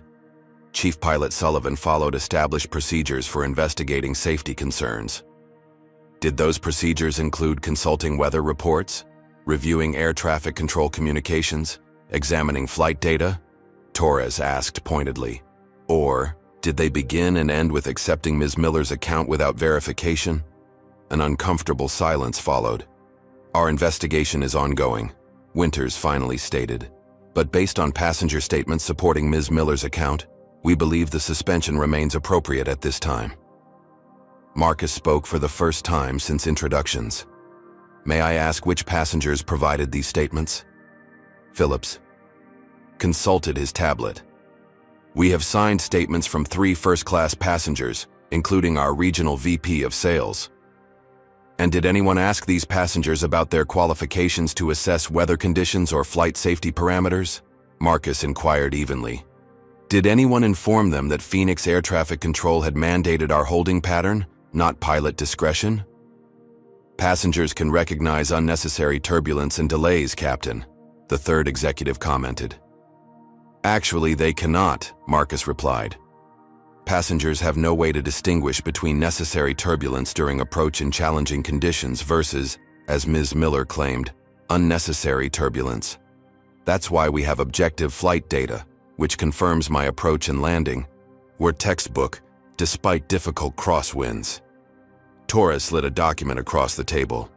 Chief Pilot Sullivan followed established procedures for investigating safety concerns. "Did those procedures include consulting weather reports, reviewing air traffic control communications, examining flight data?" Torres asked pointedly. "Or did they begin and end with accepting Ms. Miller's account without verification?" An uncomfortable silence followed. "Our investigation is ongoing," Winters finally stated. "But based on passenger statements supporting Ms. Miller's account, we believe the suspension remains appropriate at this time." Marcus spoke for the first time since introductions. "May I ask which passengers provided these statements?" Phillips consulted his tablet. "We have signed statements from 3 first-class passengers, including our regional VP of sales." "And did anyone ask these passengers about their qualifications to assess weather conditions or flight safety parameters?" Marcus inquired evenly. "Did anyone inform them that Phoenix Air Traffic Control had mandated our holding pattern, not pilot discretion?" "Passengers can recognize unnecessary turbulence and delays, Captain," the third executive commented. "Actually, they cannot," Marcus replied. "Passengers have no way to distinguish between necessary turbulence during approach in challenging conditions versus, as Ms. Miller claimed, unnecessary turbulence. That's why we have objective flight data, which confirms my approach and landing were textbook, despite difficult crosswinds." Torres slid a document across the table.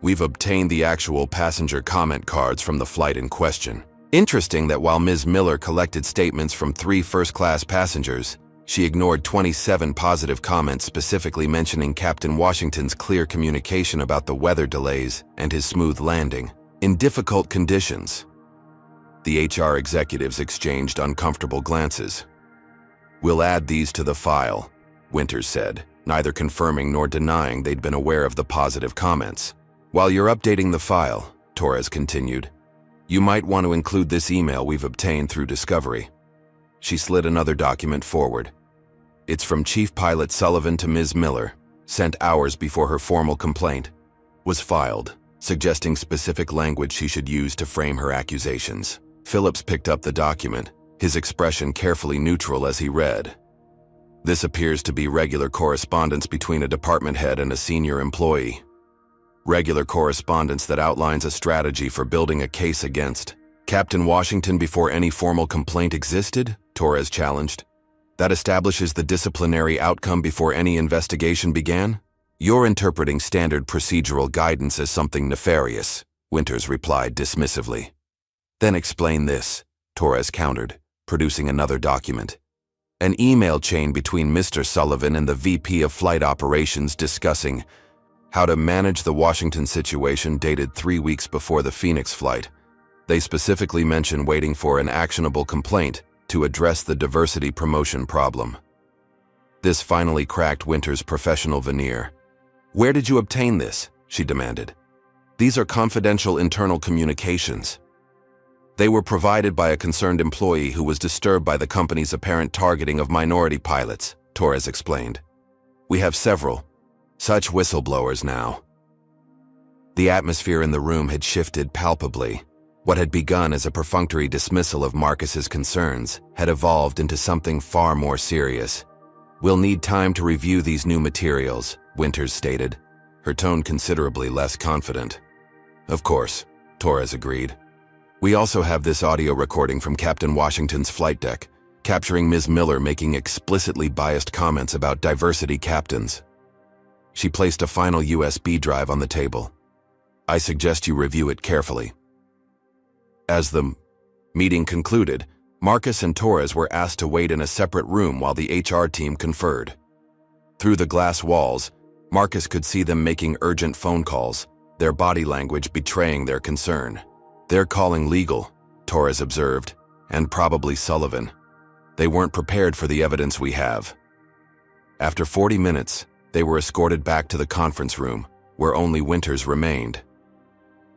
"We've obtained the actual passenger comment cards from the flight in question. Interesting that while Ms. Miller collected statements from 3 first-class passengers, she ignored 27 positive comments specifically mentioning Captain Washington's clear communication about the weather delays and his smooth landing in difficult conditions." The HR executives exchanged uncomfortable glances. "We'll add these to the file," Winters said, neither confirming nor denying they'd been aware of the positive comments. "While you're updating the file," Torres continued, "you might want to include this email we've obtained through Discovery." She slid another document forward. "It's from Chief Pilot Sullivan to Ms. Miller, sent hours before her formal complaint was filed, suggesting specific language she should use to frame her accusations." Phillips picked up the document, his expression carefully neutral as he read. "This appears to be regular correspondence between a department head and a senior employee. Regular correspondence that outlines a strategy for building a case against Captain Washington before any formal complaint existed," Torres challenged. "That establishes the disciplinary outcome before any investigation began? You're interpreting standard procedural guidance as something nefarious," Winters replied dismissively. "Then explain this," Torres countered. producing another document. An email chain between Mr. Sullivan and the VP of Flight Operations discussing how to manage the Washington situation dated 3 weeks before the Phoenix flight. They specifically mention waiting for an actionable complaint to address the diversity promotion problem. This finally cracked Winter's professional veneer. "Where did you obtain this?" she demanded. "These are confidential internal communications." They were provided by a concerned employee who was disturbed by the company's apparent targeting of minority pilots, Torres explained. "We have several such whistleblowers now." The atmosphere in the room had shifted palpably. What had begun as a perfunctory dismissal of Marcus's concerns had evolved into something far more serious. "We'll need time to review these new materials," Winters stated, her tone considerably less confident. "Of course," Torres agreed. "We also have this audio recording from Captain Washington's flight deck, capturing Ms. Miller making explicitly biased comments about diversity captains." She placed a final USB drive on the table. "I suggest you review it carefully." As the meeting concluded, Marcus and Torres were asked to wait in a separate room while the HR team conferred. Through the glass walls, Marcus could see them making urgent phone calls, their body language betraying their concern. "They're calling legal," Torres observed, "and probably Sullivan. They weren't prepared for the evidence we have." After 40 minutes, they were escorted back to the conference room, where only Winters remained.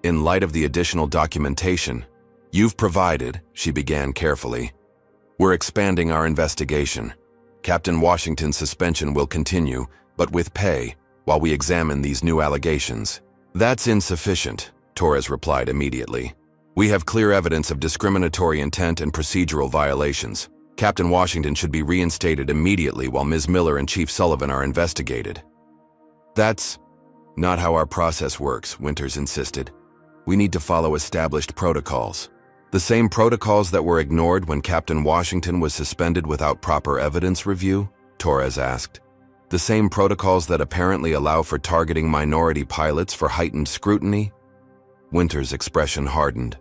"In light of the additional documentation you've provided," she began carefully, "we're expanding our investigation. Captain Washington's suspension will continue, but with pay, while we examine these new allegations." "That's insufficient," Torres replied immediately. "We have clear evidence of discriminatory intent and procedural violations. Captain Washington should be reinstated immediately while Ms. Miller and Chief Sullivan are investigated." "That's not how our process works," Winters insisted. "We need to follow established protocols." "The same protocols that were ignored when Captain Washington was suspended without proper evidence review?" Torres asked. "The same protocols that apparently allow for targeting minority pilots for heightened scrutiny?" Winters' expression hardened.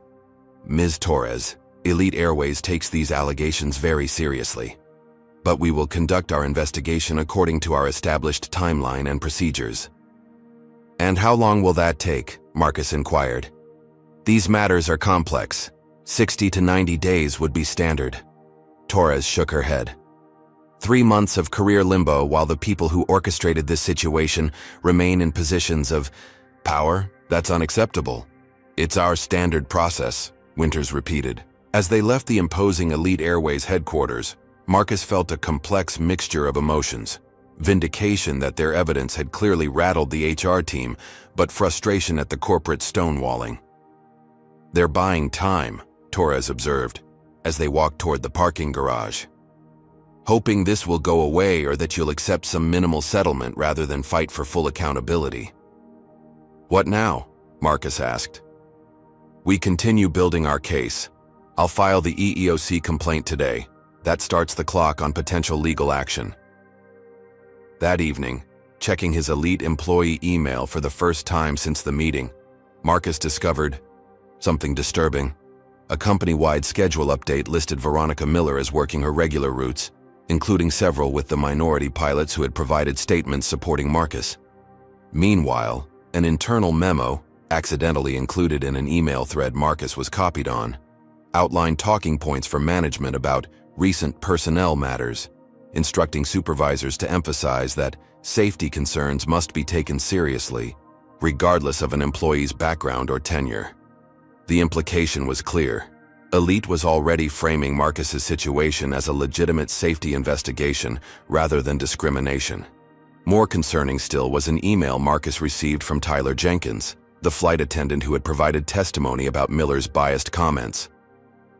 "Ms. Torres, Elite Airways takes these allegations very seriously. But we will conduct our investigation according to our established timeline and procedures." "And how long will that take?" Marcus inquired. "These matters are complex. 60 to 90 days would be standard." Torres shook her head. 3 months of career limbo while the people who orchestrated this situation remain in positions of power? That's unacceptable." "It's our standard process," Winters repeated. As they left the imposing Elite Airways headquarters, Marcus felt a complex mixture of emotions. Vindication that their evidence had clearly rattled the HR team, but frustration at the corporate stonewalling. "They're buying time," Torres observed, as they walked toward the parking garage. "Hoping this will go away or that you'll accept some minimal settlement rather than fight for full accountability." "What now?" Marcus asked. "We continue building our case. I'll file the EEOC complaint today. That starts the clock on potential legal action." That evening, checking his Elite employee email for the first time since the meeting, Marcus discovered something disturbing. A company-wide schedule update listed Veronica Miller as working her regular routes, including several with the minority pilots who had provided statements supporting Marcus. Meanwhile, an internal memo, accidentally included in an email thread Marcus was copied on, outlined talking points for management about recent personnel matters, instructing supervisors to emphasize that safety concerns must be taken seriously, regardless of an employee's background or tenure. The implication was clear. Elite was already framing Marcus's situation as a legitimate safety investigation rather than discrimination. More concerning still was an email Marcus received from Tyler Jenkins, the flight attendant who had provided testimony about Miller's biased comments.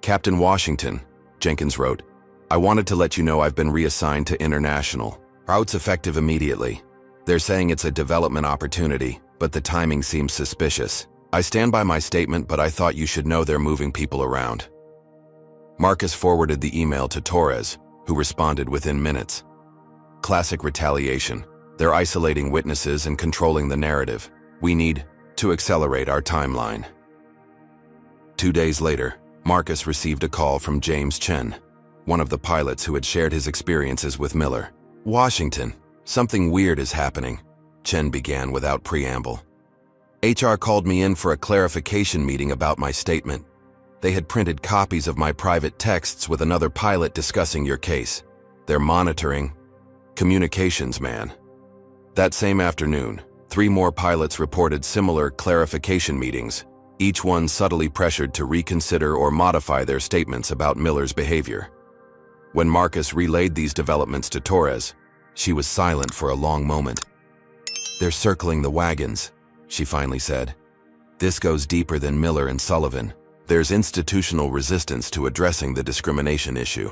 "Captain Washington," Jenkins wrote, "I wanted to let you know I've been reassigned to International. Routes effective immediately. They're saying it's a development opportunity, but the timing seems suspicious. I stand by my statement, but I thought you should know they're moving people around." Marcus forwarded the email to Torres, who responded within minutes. "Classic retaliation. They're isolating witnesses and controlling the narrative. We need to accelerate our timeline." 2 days later, Marcus received a call from James Chen, one of the pilots who had shared his experiences with Miller. "Washington, something weird is happening," Chen began without preamble. "HR called me in for a clarification meeting about my statement. They had printed copies of my private texts with another pilot discussing your case. They're monitoring. Communications, man." That same afternoon, 3 more pilots reported similar clarification meetings, each one subtly pressured to reconsider or modify their statements about Miller's behavior. When Marcus relayed these developments to Torres, she was silent for a long moment. "They're circling the wagons," she finally said. "This goes deeper than Miller and Sullivan. There's institutional resistance to addressing the discrimination issue.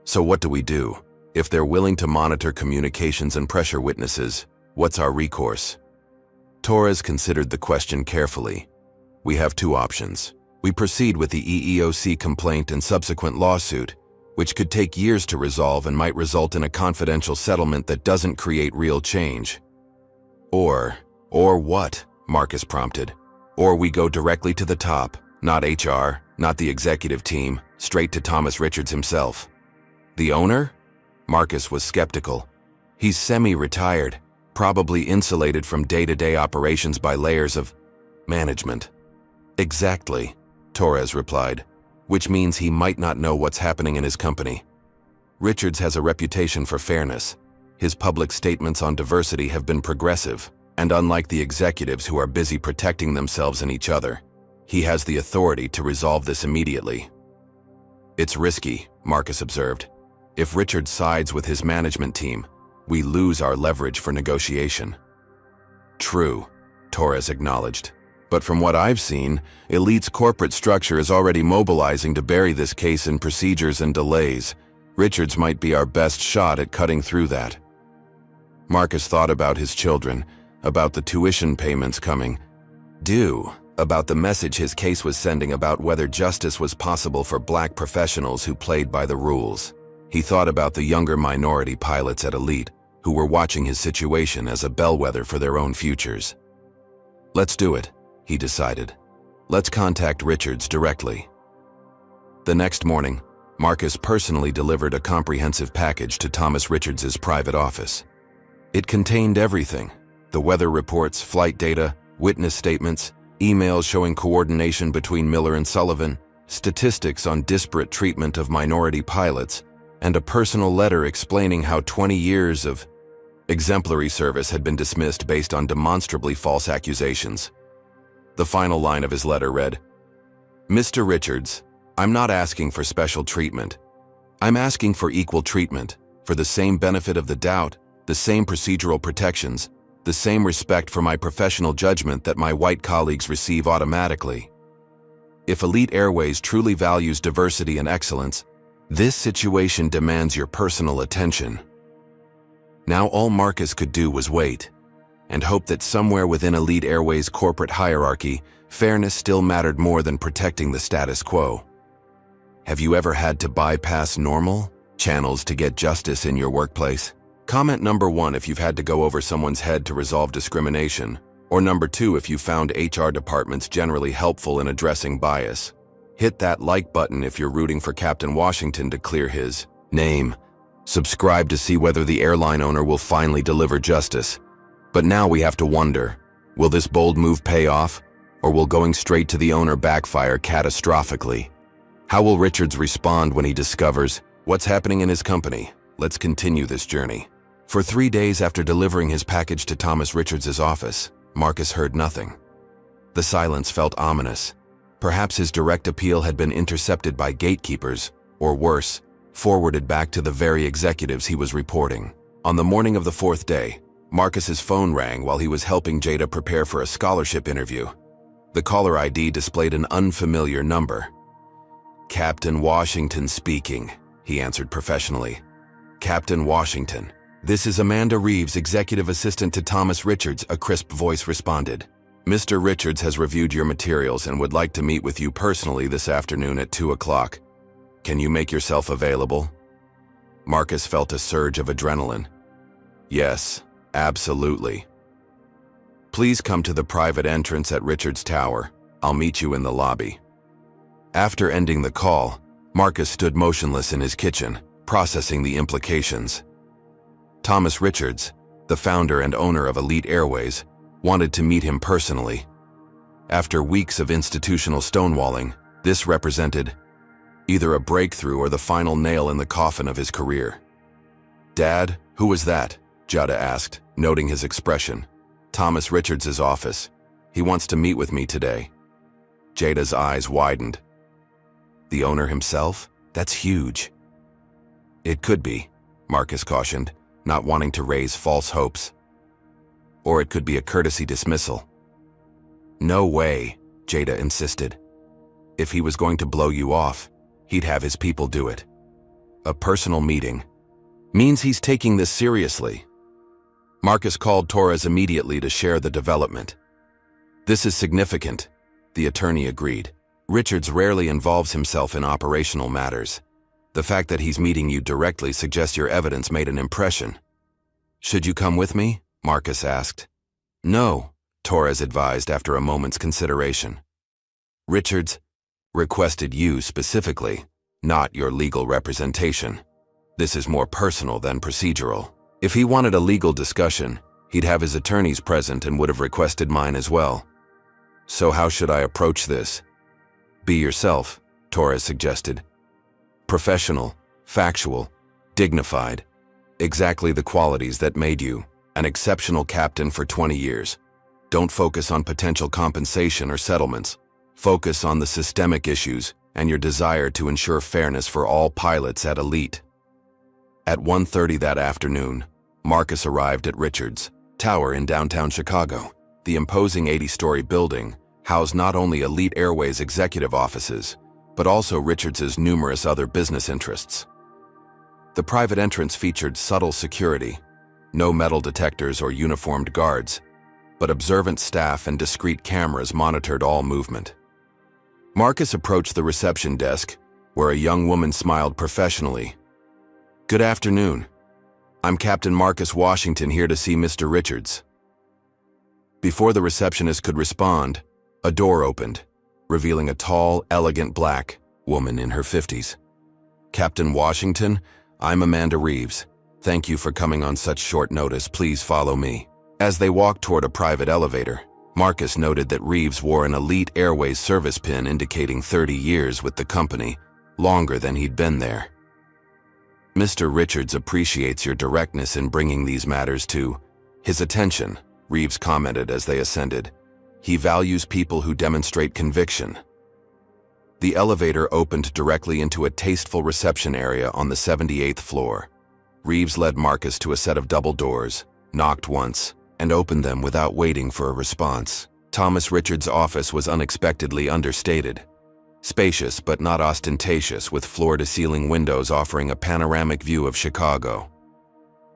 So what do we do? If they're willing to monitor communications and pressure witnesses, what's our recourse?" Torres considered the question carefully. "We have 2 options. We proceed with the EEOC complaint and subsequent lawsuit, which could take years to resolve and might result in a confidential settlement that doesn't create real change. Or what?" Marcus prompted. "Or we go directly to the top, not HR, not the executive team, straight to Thomas Richards himself." "The owner?" Marcus was skeptical. "He's semi-retired, probably insulated from day-to-day operations by layers of management." "Exactly," Torres replied, "which means he might not know what's happening in his company. Richards has a reputation for fairness. His public statements on diversity have been progressive, and unlike the executives who are busy protecting themselves and each other, he has the authority to resolve this immediately." "It's risky," Marcus observed. "If Richards sides with his management team, we lose our leverage for negotiation." "True," Torres acknowledged. "But from what I've seen, Elite's corporate structure is already mobilizing to bury this case in procedures and delays. Richards might be our best shot at cutting through that." Marcus thought about his children, about the tuition payments coming due, about the message his case was sending about whether justice was possible for Black professionals who played by the rules. He thought about the younger minority pilots at Elite, who were watching his situation as a bellwether for their own futures. "Let's do it," he decided. "Let's contact Richards directly." The next morning, Marcus personally delivered a comprehensive package to Thomas Richards's private office. It contained everything: the weather reports, flight data, witness statements, emails showing coordination between Miller and Sullivan, statistics on disparate treatment of minority pilots, and a personal letter explaining how 20 years of exemplary service had been dismissed based on demonstrably false accusations. The final line of his letter read, "Mr. Richards, I'm not asking for special treatment. I'm asking for equal treatment, for the same benefit of the doubt, the same procedural protections, the same respect for my professional judgment that my white colleagues receive automatically. If Elite Airways truly values diversity and excellence, this situation demands your personal attention." Now all Marcus could do was wait, and hope that somewhere within Elite Airways' corporate hierarchy, fairness still mattered more than protecting the status quo. Have you ever had to bypass normal channels to get justice in your workplace? Comment number 1 if you've had to go over someone's head to resolve discrimination, or number 2 if you found HR departments generally helpful in addressing bias. Hit that like button if you're rooting for Captain Washington to clear his name. Subscribe to see whether the airline owner will finally deliver justice. But now we have to wonder, will this bold move pay off, or will going straight to the owner backfire catastrophically? How will Richards respond when he discovers what's happening in his company? Let's continue this journey. For 3 days after delivering his package to Thomas Richards's office, Marcus heard nothing. The silence felt ominous. Perhaps his direct appeal had been intercepted by gatekeepers, or worse, forwarded back to the very executives he was reporting. On the morning of the 4th day, Marcus's phone rang while he was helping Jada prepare for a scholarship interview. The caller ID displayed an unfamiliar number. "Captain Washington speaking," he answered professionally. "Captain Washington. This is Amanda Reeves, executive assistant to Thomas Richards," a crisp voice responded. "Mr. Richards has reviewed your materials and would like to meet with you personally this afternoon at 2 o'clock. Can you make yourself available?" Marcus felt a surge of adrenaline. "Yes, absolutely. Please come to the private entrance at Richards Tower. I'll meet you in the lobby." After ending the call, Marcus stood motionless in his kitchen, processing the implications. Thomas Richards, the founder and owner of Elite Airways, wanted to meet him personally. After weeks of institutional stonewalling, this represented either a breakthrough or the final nail in the coffin of his career. "Dad, who was that?" Jada asked, noting his expression. "Thomas Richards' office. He wants to meet with me today." Jada's eyes widened. "The owner himself? That's huge." "It could be," Marcus cautioned, not wanting to raise false hopes. "Or it could be a courtesy dismissal." "No way," Jada insisted. "If he was going to blow you off, he'd have his people do it. A personal meeting means he's taking this seriously." Marcus called Torres immediately to share the development. "This is significant," the attorney agreed. "Richards rarely involves himself in operational matters. The fact that he's meeting you directly suggests your evidence made an impression." "Should you come with me?" Marcus asked. "No," Torres advised after a moment's consideration. "Richards requested you specifically, not your legal representation. This is more personal than procedural. If he wanted a legal discussion, he'd have his attorneys present and would have requested mine as well. So how should I approach this?" "Be yourself," Torres suggested. "Professional, factual, dignified. Exactly the qualities that made you an exceptional captain for 20 years. Don't focus on potential compensation or settlements. Focus on the systemic issues and your desire to ensure fairness for all pilots at Elite." At 1:30 that afternoon, Marcus arrived at Richards' Tower in downtown Chicago. The imposing 80-story building housed not only Elite Airways executive offices, but also Richards' numerous other business interests. The private entrance featured subtle security, no metal detectors or uniformed guards, but observant staff and discreet cameras monitored all movement. Marcus approached the reception desk, where a young woman smiled professionally. "Good afternoon. I'm Captain Marcus Washington, here to see Mr. Richards." Before the receptionist could respond, a door opened, revealing a tall, elegant black woman in her 50s. "Captain Washington, I'm Amanda Reeves. Thank you for coming on such short notice. Please follow me." As they walked toward a private elevator, Marcus noted that Reeves wore an Elite Airways service pin indicating 30 years with the company, longer than he'd been there. "Mr. Richards appreciates your directness in bringing these matters to his attention," Reeves commented as they ascended. "He values people who demonstrate conviction." The elevator opened directly into a tasteful reception area on the 78th floor. Reeves led Marcus to a set of double doors, knocked once, and opened them without waiting for a response. Thomas Richards' office was unexpectedly understated. Spacious but not ostentatious, with floor-to-ceiling windows offering a panoramic view of Chicago.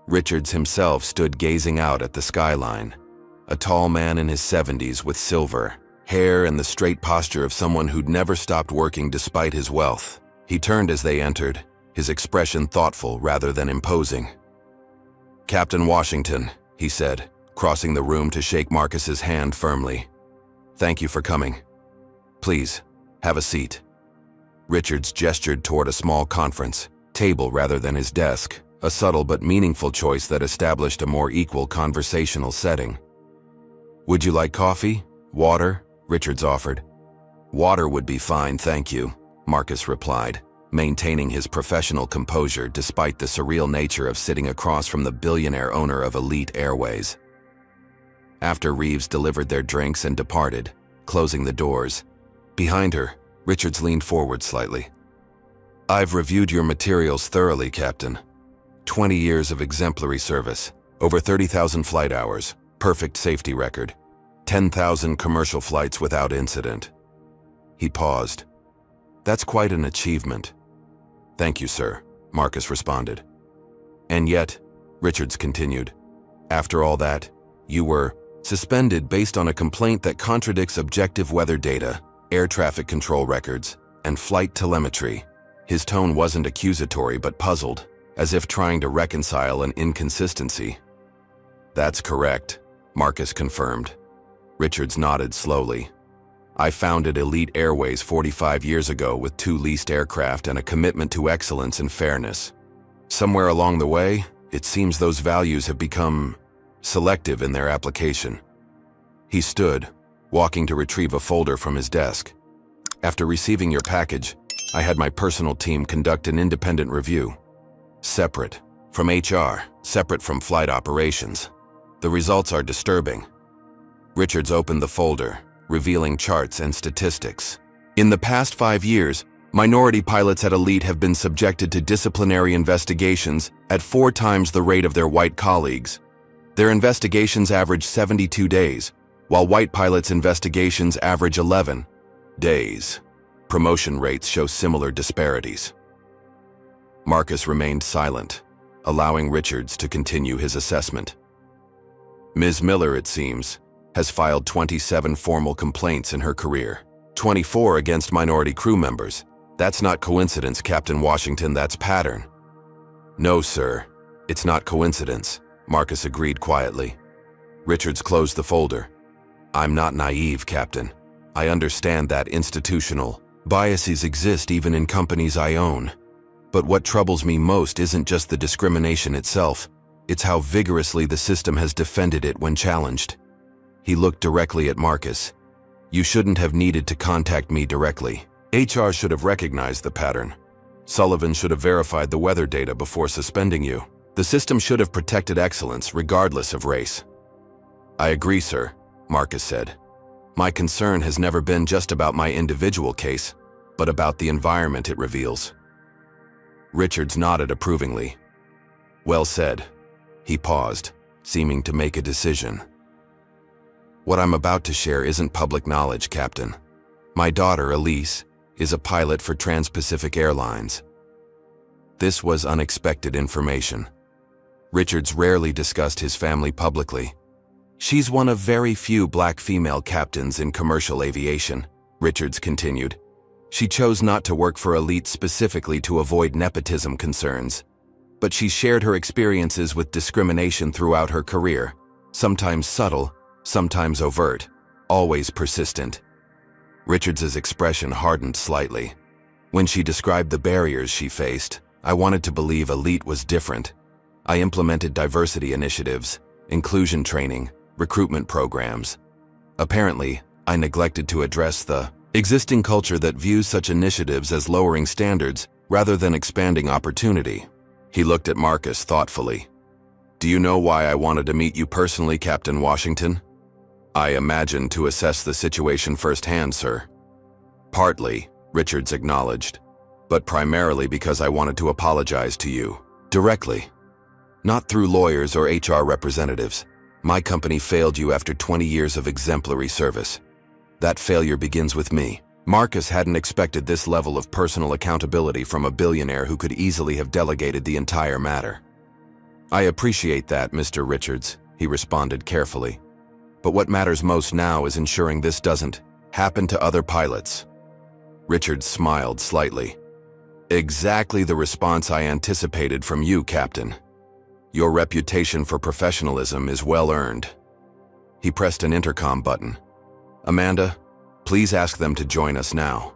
Richards himself stood gazing out at the skyline, a tall man in his 70s with silver hair and the straight posture of someone who'd never stopped working despite his wealth. He turned as they entered, his expression thoughtful rather than imposing. "Captain Washington," he said, crossing the room to shake Marcus's hand firmly. "Thank you for coming. Please, have a seat." Richards gestured toward a small conference table rather than his desk, a subtle but meaningful choice that established a more equal conversational setting. "Would you like coffee? Water?" Richards offered. "Water would be fine, thank you," Marcus replied, maintaining his professional composure despite the surreal nature of sitting across from the billionaire owner of Elite Airways. After Reeves delivered their drinks and departed, closing the doors, behind her, Richards leaned forward slightly. "I've reviewed your materials thoroughly, Captain. 20 years of exemplary service, over 30,000 flight hours, perfect safety record, 10,000 commercial flights without incident." He paused. "That's quite an achievement." "Thank you, sir," Marcus responded. "And yet," Richards continued, "after all that, you were suspended based on a complaint that contradicts objective weather data, air traffic control records, and flight telemetry." His tone wasn't accusatory but puzzled, as if trying to reconcile an inconsistency. "That's correct," Marcus confirmed. Richards nodded slowly. I founded Elite Airways 45 years ago with 2 leased aircraft and a commitment to excellence and fairness. Somewhere along the way, it seems those values have become selective in their application. He stood, walking to retrieve a folder from his desk. After receiving your package, I had my personal team conduct an independent review. Separate from HR, separate from flight operations. The results are disturbing. Richards opened the folder, revealing charts and statistics. In the past 5 years, minority pilots at Elite have been subjected to disciplinary investigations at 4 times the rate of their white colleagues. Their investigations average 72 days, while white pilots' investigations average 11 days. Promotion rates show similar disparities. Marcus remained silent, allowing Richards to continue his assessment. Ms. Miller, it seems, has filed 27 formal complaints in her career, 24 against minority crew members. That's not coincidence, Captain Washington, that's pattern. No, sir, it's not coincidence, Marcus agreed quietly. Richards closed the folder. I'm not naive, Captain. I understand that institutional biases exist even in companies I own. But what troubles me most isn't just the discrimination itself, it's how vigorously the system has defended it when challenged. He looked directly at Marcus. You shouldn't have needed to contact me directly. HR should have recognized the pattern. Sullivan should have verified the weather data before suspending you. The system should have protected excellence regardless of race. I agree, sir, Marcus said. My concern has never been just about my individual case, but about the environment it reveals. Richards nodded approvingly. Well said. He paused, seeming to make a decision. What I'm about to share isn't public knowledge, Captain. My daughter, Elise, is a pilot for Trans-Pacific Airlines. This was unexpected information. Richards rarely discussed his family publicly. She's one of very few black female captains in commercial aviation, Richards continued. She chose not to work for Elite specifically to avoid nepotism concerns, but she shared her experiences with discrimination throughout her career, sometimes subtle, sometimes overt, always persistent. Richards's expression hardened slightly. When she described the barriers she faced, I wanted to believe Elite was different. I implemented diversity initiatives, inclusion training, recruitment programs. Apparently, I neglected to address the existing culture that views such initiatives as lowering standards rather than expanding opportunity. He looked at Marcus thoughtfully. Do you know why I wanted to meet you personally, Captain Washington? I imagine to assess the situation firsthand, sir. Partly, Richards acknowledged, but primarily because I wanted to apologize to you, directly. Not through lawyers or HR representatives. My company failed you after 20 years of exemplary service. That failure begins with me. Marcus hadn't expected this level of personal accountability from a billionaire who could easily have delegated the entire matter. I appreciate that, Mr. Richards, he responded carefully. But what matters most now is ensuring this doesn't happen to other pilots. Richards smiled slightly. Exactly the response I anticipated from you, Captain. Your reputation for professionalism is well earned. He pressed an intercom button. Amanda, please ask them to join us now.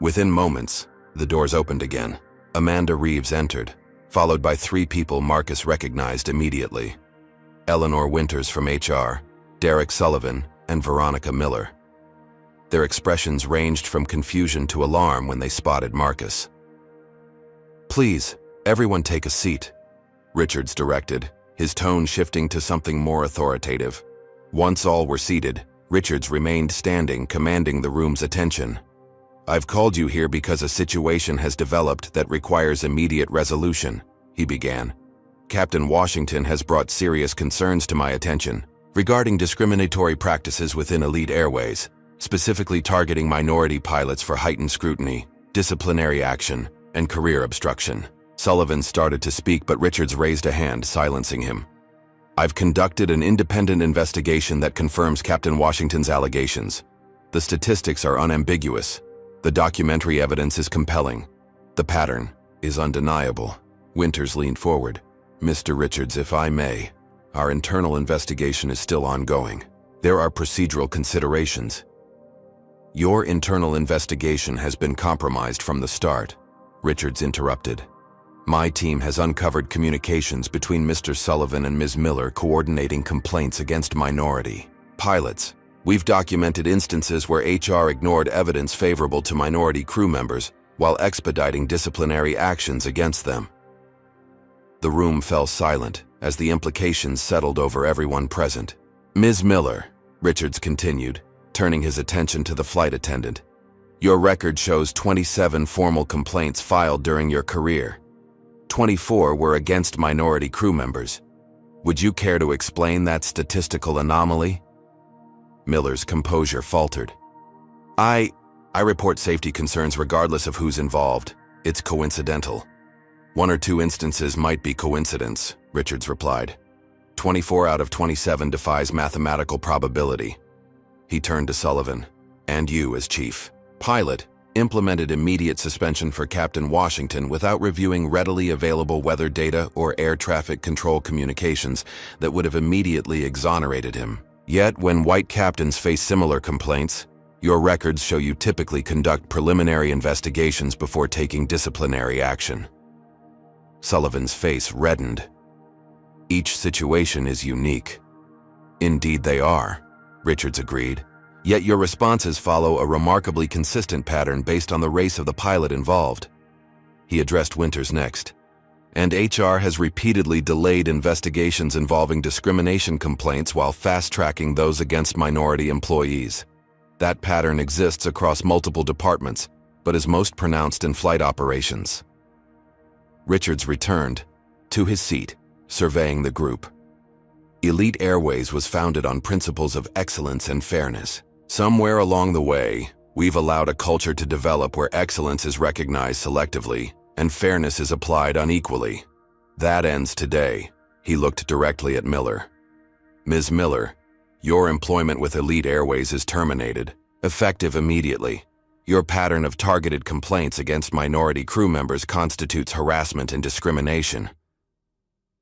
Within moments, the doors opened again. Amanda Reeves entered, followed by 3 people Marcus recognized immediately. Eleanor Winters from HR, Derek Sullivan, and Veronica Miller. Their expressions ranged from confusion to alarm when they spotted Marcus. Please, everyone take a seat, Richards directed, his tone shifting to something more authoritative. Once all were seated, Richards remained standing, commanding the room's attention. I've called you here because a situation has developed that requires immediate resolution, he began. Captain Washington has brought serious concerns to my attention regarding discriminatory practices within Elite Airways, specifically targeting minority pilots for heightened scrutiny, disciplinary action, and career obstruction. Sullivan started to speak, but Richards raised a hand, silencing him. I've conducted an independent investigation that confirms Captain Washington's allegations. The statistics are unambiguous. The documentary evidence is compelling. The pattern is undeniable. Winters leaned forward. Mr. Richards, if I may, our internal investigation is still ongoing. There are procedural considerations. Your internal investigation has been compromised from the start, Richards interrupted. My team has uncovered communications between Mr. Sullivan and Ms. Miller coordinating complaints against minority pilots. We've documented instances where HR ignored evidence favorable to minority crew members while expediting disciplinary actions against them. The room fell silent as the implications settled over everyone present. Ms. Miller, Richards continued, turning his attention to the flight attendant. Your record shows 27 formal complaints filed during your career. 24 were against minority crew members. Would you care to explain that statistical anomaly? Miller's composure faltered. I report safety concerns regardless of who's involved. It's coincidental. 1 or 2 instances might be coincidence, Richards replied. 24 out of 27 defies mathematical probability. He turned to Sullivan. And you, as chief pilot, implemented immediate suspension for Captain Washington without reviewing readily available weather data or air traffic control communications that would have immediately exonerated him. Yet, when white captains face similar complaints, your records show you typically conduct preliminary investigations before taking disciplinary action. Sullivan's face reddened. Each situation is unique. Indeed they are, Richards agreed. Yet your responses follow a remarkably consistent pattern based on the race of the pilot involved. He addressed Winters next. And HR has repeatedly delayed investigations involving discrimination complaints while fast-tracking those against minority employees. That pattern exists across multiple departments, but is most pronounced in flight operations. Richards returned to his seat, surveying the group. Elite Airways was founded on principles of excellence and fairness. Somewhere along the way, we've allowed a culture to develop where excellence is recognized selectively and fairness is applied unequally. That ends today. He looked directly at Miller. Ms. Miller, your employment with Elite Airways is terminated, effective immediately. Your pattern of targeted complaints against minority crew members constitutes harassment and discrimination.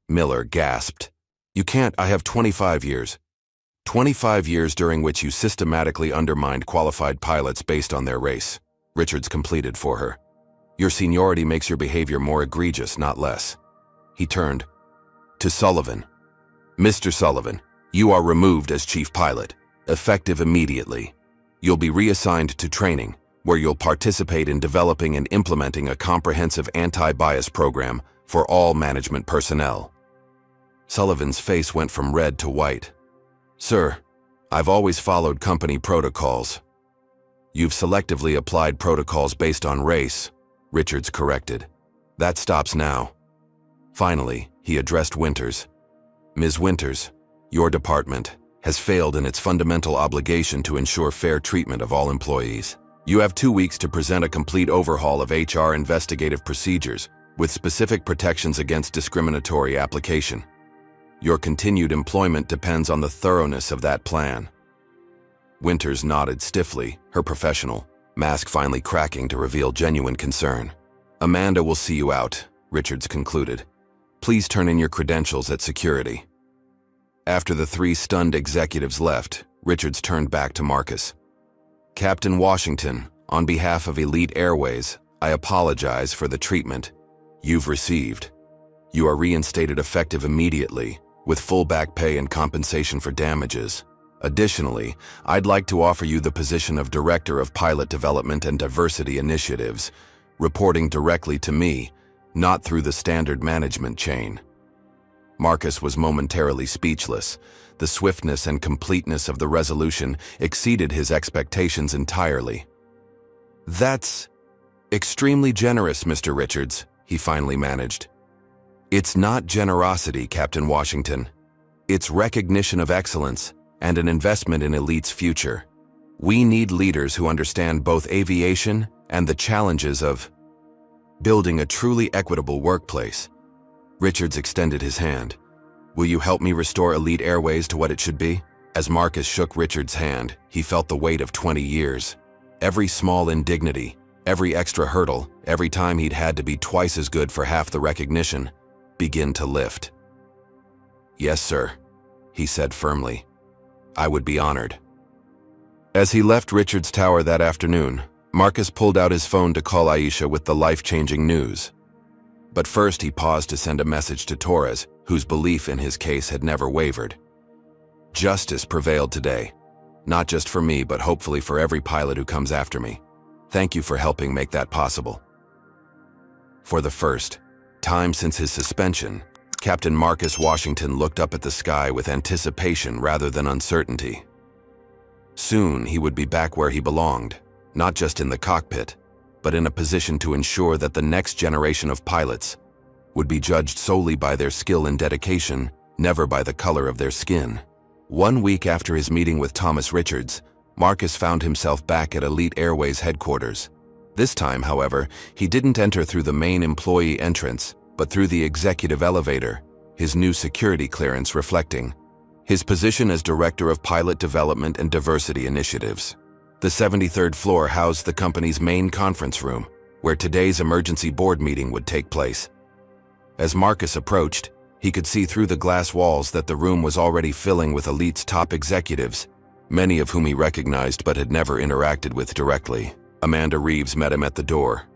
Miller gasped. You can't, I have 25 years. 25 years during which you systematically undermined qualified pilots based on their race. Richards completed for her. Your seniority makes your behavior more egregious, not less. He turned to Sullivan. Mr. Sullivan, you are removed as chief pilot, effective immediately. You'll be reassigned to training, where you'll participate in developing and implementing a comprehensive anti-bias program for all management personnel. Sullivan's face went from red to white. Sir, I've always followed company protocols. You've selectively applied protocols based on race, Richards corrected. That stops now. Finally, he addressed Winters. Ms. Winters, your department has failed in its fundamental obligation to ensure fair treatment of all employees. You have 2 weeks to present a complete overhaul of HR investigative procedures with specific protections against discriminatory application. Your continued employment depends on the thoroughness of that plan. Winters nodded stiffly, her professional mask finally cracking to reveal genuine concern. Amanda will see you out, Richards concluded. Please turn in your credentials at security. After the 3 stunned executives left, Richards turned back to Marcus. Captain Washington, on behalf of Elite Airways, I apologize for the treatment you've received. You are reinstated effective immediately, with full back pay and compensation for damages. Additionally, I'd like to offer you the position of Director of Pilot Development and Diversity Initiatives, reporting directly to me, not through the standard management chain. Marcus was momentarily speechless. The swiftness and completeness of the resolution exceeded his expectations entirely. That's extremely generous, Mr. Richards, he finally managed. It's not generosity, Captain Washington. It's recognition of excellence and an investment in Elite's future. We need leaders who understand both aviation and the challenges of building a truly equitable workplace. Richards extended his hand. Will you help me restore Elite Airways to what it should be? As Marcus shook Richards' hand, he felt the weight of 20 years. Every small indignity, every extra hurdle, every time he'd had to be twice as good for half the recognition, begin to lift. Yes, sir, he said firmly. I would be honored. As he left Richard's tower that afternoon, Marcus pulled out his phone to call Aisha with the life-changing news. But first he paused to send a message to Torres, whose belief in his case had never wavered. Justice prevailed today. Not just for me, but hopefully for every pilot who comes after me. Thank you for helping make that possible. For the first time since his suspension, Captain Marcus Washington looked up at the sky with anticipation rather than uncertainty. Soon he would be back where he belonged, not just in the cockpit, but in a position to ensure that the next generation of pilots would be judged solely by their skill and dedication, never by the color of their skin. 1 week after his meeting with Thomas Richards, Marcus found himself back at Elite Airways headquarters. This time, however, he didn't enter through the main employee entrance, but through the executive elevator, his new security clearance reflecting his position as Director of Pilot Development and Diversity Initiatives. The 73rd floor housed the company's main conference room, where today's emergency board meeting would take place. As Marcus approached, he could see through the glass walls that the room was already filling with Elite's top executives, many of whom he recognized but had never interacted with directly. Amanda Reeves met him at the door.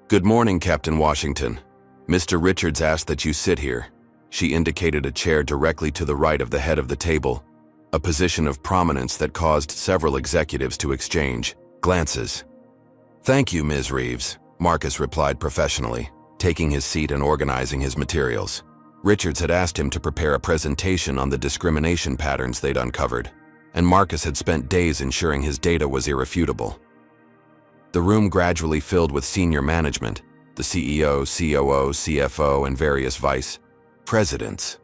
"Good morning, Captain Washington. Mr. Richards asked that you sit here." She indicated a chair directly to the right of the head of the table, a position of prominence that caused several executives to exchange glances. "Thank you, Ms. Reeves," Marcus replied professionally, taking his seat and organizing his materials. Richards had asked him to prepare a presentation on the discrimination patterns they'd uncovered, and Marcus had spent days ensuring his data was irrefutable. The room gradually filled with senior management, the CEO, COO, CFO, and various vice presidents.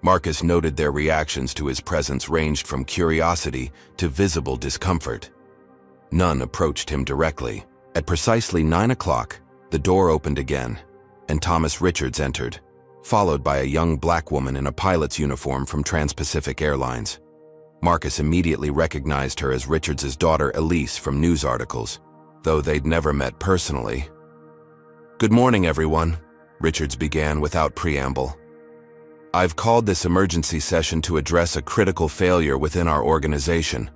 Marcus noted their reactions to his presence ranged from curiosity to visible discomfort. None approached him directly. At precisely 9 o'clock, the door opened again, and Thomas Richards entered, followed by a young black woman in a pilot's uniform from Trans-Pacific Airlines. Marcus immediately recognized her as Richards' daughter Elise from news articles, though they'd never met personally. "Good morning, everyone," Richards began without preamble. "I've called this emergency session to address a critical failure within our organization,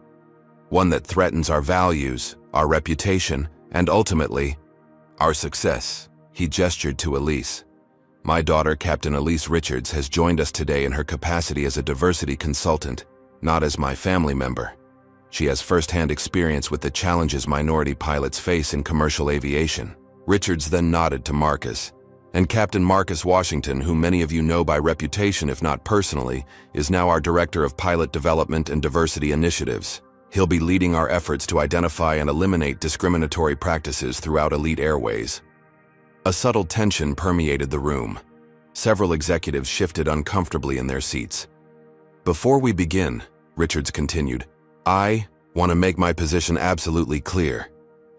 one that threatens our values, our reputation, and ultimately, our success." He gestured to Elise. "My daughter, Captain Elise Richards, has joined us today in her capacity as a diversity consultant, not as my family member. She has first-hand experience with the challenges minority pilots face in commercial aviation." Richards then nodded to Marcus. "And Captain Marcus Washington, whom many of you know by reputation if not personally, is now our Director of Pilot Development and Diversity Initiatives. He'll be leading our efforts to identify and eliminate discriminatory practices throughout Elite Airways." A subtle tension permeated the room. Several executives shifted uncomfortably in their seats. "Before we begin," Richards continued, "I want to make my position absolutely clear.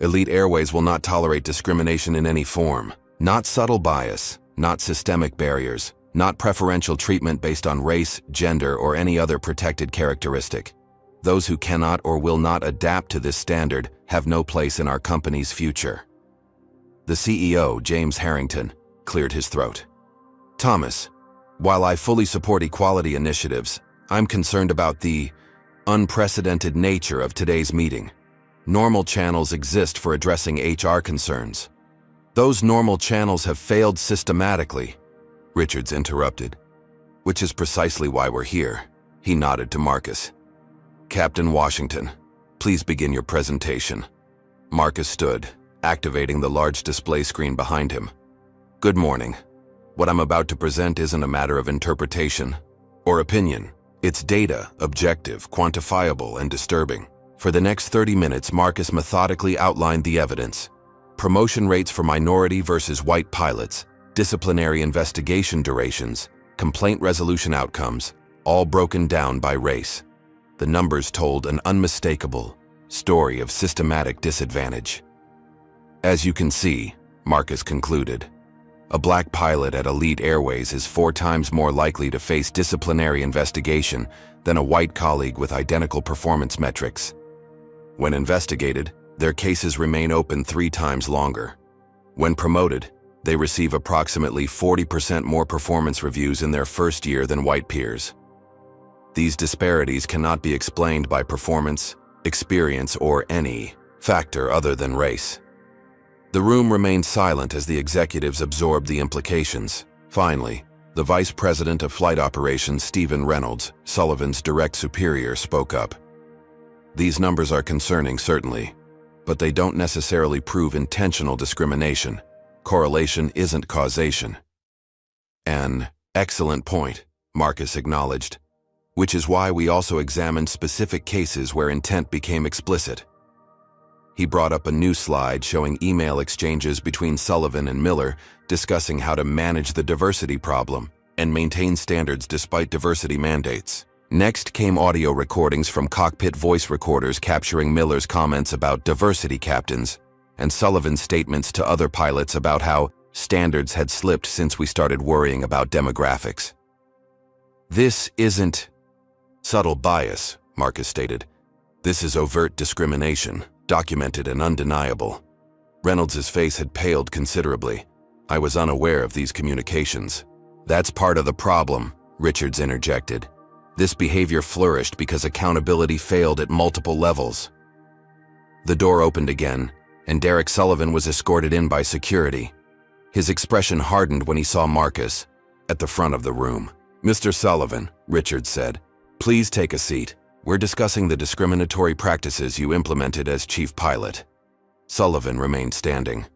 Elite Airways will not tolerate discrimination in any form. Not subtle bias, not systemic barriers, not preferential treatment based on race, gender, or any other protected characteristic. Those who cannot or will not adapt to this standard have no place in our company's future." The CEO, James Harrington, cleared his throat. "Thomas, while I fully support equality initiatives, I'm concerned about the unprecedented nature of today's meeting. Normal channels exist for addressing HR concerns. Those normal channels have failed systematically," Richards interrupted. "Which is precisely why we're here." He nodded to Marcus. "Captain Washington, please begin your presentation." Marcus stood, activating the large display screen behind him. "Good morning. What I'm about to present isn't a matter of interpretation or opinion. It's data, objective, quantifiable, and disturbing." For the next 30 minutes, Marcus methodically outlined the evidence. Promotion rates for minority versus white pilots, disciplinary investigation durations, complaint resolution outcomes, all broken down by race. The numbers told an unmistakable story of systematic disadvantage. "As you can see," Marcus concluded, "a black pilot at Elite Airways is 4 times more likely to face disciplinary investigation than a white colleague with identical performance metrics. When investigated, their cases remain open 3 times longer. When promoted, they receive approximately 40% more performance reviews in their first year than white peers. These disparities cannot be explained by performance, experience, or any factor other than race. The room remained silent as the executives absorbed the implications. Finally, the Vice President of Flight Operations, Stephen Reynolds, Sullivan's direct superior, spoke up. These numbers are concerning, certainly, but they don't necessarily prove intentional discrimination. Correlation isn't causation. An excellent point, Marcus acknowledged, which is why we also examined specific cases where intent became explicit. He brought up a new slide showing email exchanges between Sullivan and Miller discussing how to manage the diversity problem and maintain standards despite diversity mandates. Next came audio recordings from cockpit voice recorders capturing Miller's comments about diversity captains and Sullivan's statements to other pilots about how standards had slipped since we started worrying about demographics. This isn't subtle bias, Marcus stated. This is overt discrimination, documented and undeniable. Reynolds's face had paled considerably. I was unaware of these communications. That's part of the problem, Richards interjected. This behavior flourished because accountability failed at multiple levels. The door opened again, and Derek Sullivan was escorted in by security. His expression hardened when he saw Marcus at the front of the room. Mr. Sullivan, Richards said, please take a seat. We're discussing the discriminatory practices you implemented as chief pilot. Sullivan remained standing.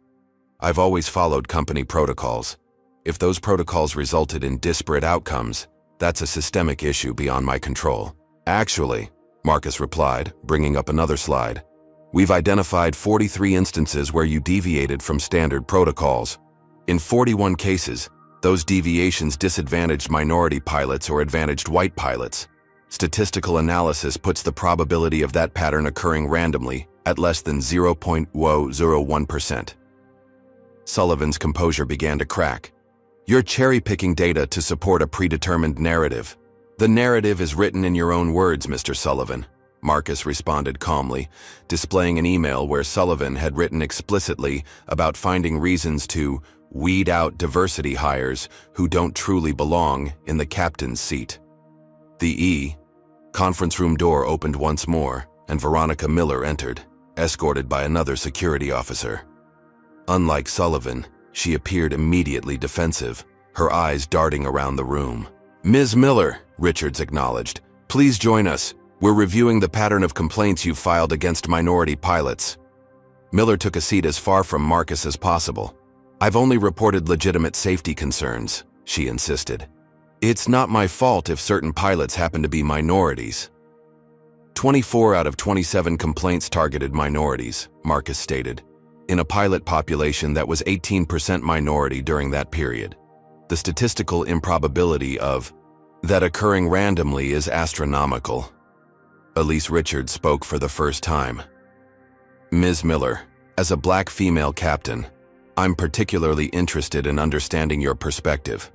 I've always followed company protocols. If those protocols resulted in disparate outcomes, that's a systemic issue beyond my control. Actually, Marcus replied, bringing up another slide, we've identified 43 instances where you deviated from standard protocols. In 41 cases, those deviations disadvantaged minority pilots or advantaged white pilots. Statistical analysis puts the probability of that pattern occurring randomly at less than 0.001%. Sullivan's composure began to crack. You're cherry-picking data to support a predetermined narrative. The narrative is written in your own words, Mr. Sullivan, Marcus responded calmly, displaying an email where Sullivan had written explicitly about finding reasons to weed out diversity hires who don't truly belong in the captain's seat. The conference room door opened once more, and Veronica Miller entered, escorted by another security officer. Unlike Sullivan, she appeared immediately defensive, her eyes darting around the room. Ms. Miller, Richards acknowledged, please join us. We're reviewing the pattern of complaints you've filed against minority pilots. Miller took a seat as far from Marcus as possible. I've only reported legitimate safety concerns, she insisted. It's not my fault if certain pilots happen to be minorities. 24 out of 27 complaints targeted minorities, Marcus stated, in a pilot population that was 18% minority during that period. The statistical improbability of that occurring randomly is astronomical. Elise Richards spoke for the first time. Ms. Miller, as a black female captain, I'm particularly interested in understanding your perspective.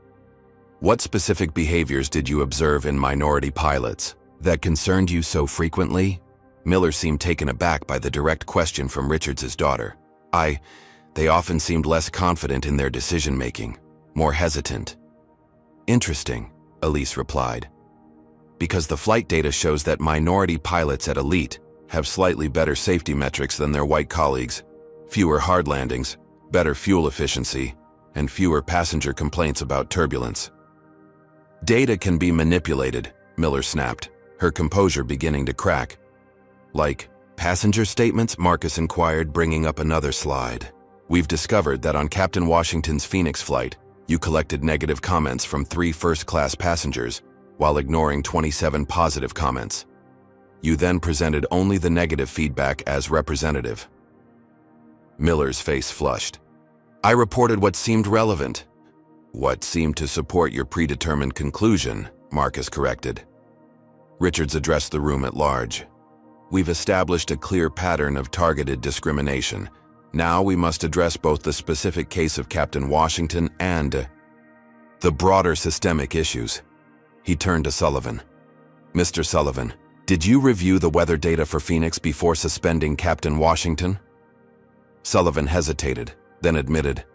What specific behaviors did you observe in minority pilots that concerned you so frequently? Miller seemed taken aback by the direct question from Richards's daughter. They often seemed less confident in their decision-making, more hesitant. Interesting, Elise replied. Because the flight data shows that minority pilots at Elite have slightly better safety metrics than their white colleagues, fewer hard landings, better fuel efficiency, and fewer passenger complaints about turbulence. Data can be manipulated, Miller snapped, her composure beginning to crack. Like passenger statements? Marcus inquired, bringing up another slide. We've discovered that on Captain Washington's Phoenix flight, you collected negative comments from 3 first-class passengers while ignoring 27 positive comments. You then presented only the negative feedback as representative. Miller's face flushed. I reported what seemed relevant. What seemed to support your predetermined conclusion, Marcus corrected. Richards addressed the room at large. We've established a clear pattern of targeted discrimination. Now we must address both the specific case of Captain Washington and the broader systemic issues. He turned to Sullivan. Mr. Sullivan, did you review the weather data for Phoenix before suspending Captain Washington? Sullivan hesitated, then admitted,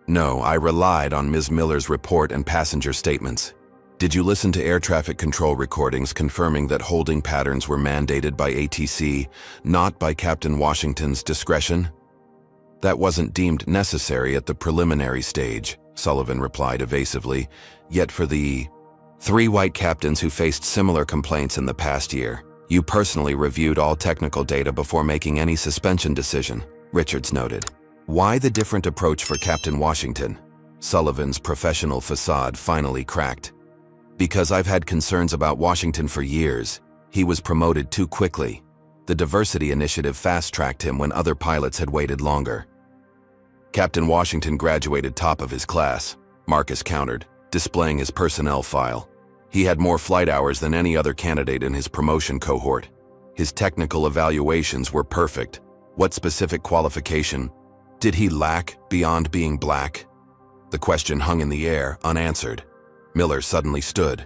No, I relied on Ms. Miller's report and passenger statements. Did you listen to air traffic control recordings confirming that holding patterns were mandated by ATC, not by Captain Washington's discretion? That wasn't deemed necessary at the preliminary stage, Sullivan replied evasively, yet for the 3 white captains who faced similar complaints in the past year, you personally reviewed all technical data before making any suspension decision, Richards noted. Why the different approach for Captain Washington? Sullivan's professional facade finally cracked. Because I've had concerns about Washington for years. He was promoted too quickly. The diversity initiative fast-tracked him when other pilots had waited longer. Captain Washington graduated top of his class, Marcus countered, displaying his personnel file. He had more flight hours than any other candidate in his promotion cohort. His technical evaluations were perfect. What specific qualification did he lack beyond being black? The question hung in the air, unanswered. Miller suddenly stood.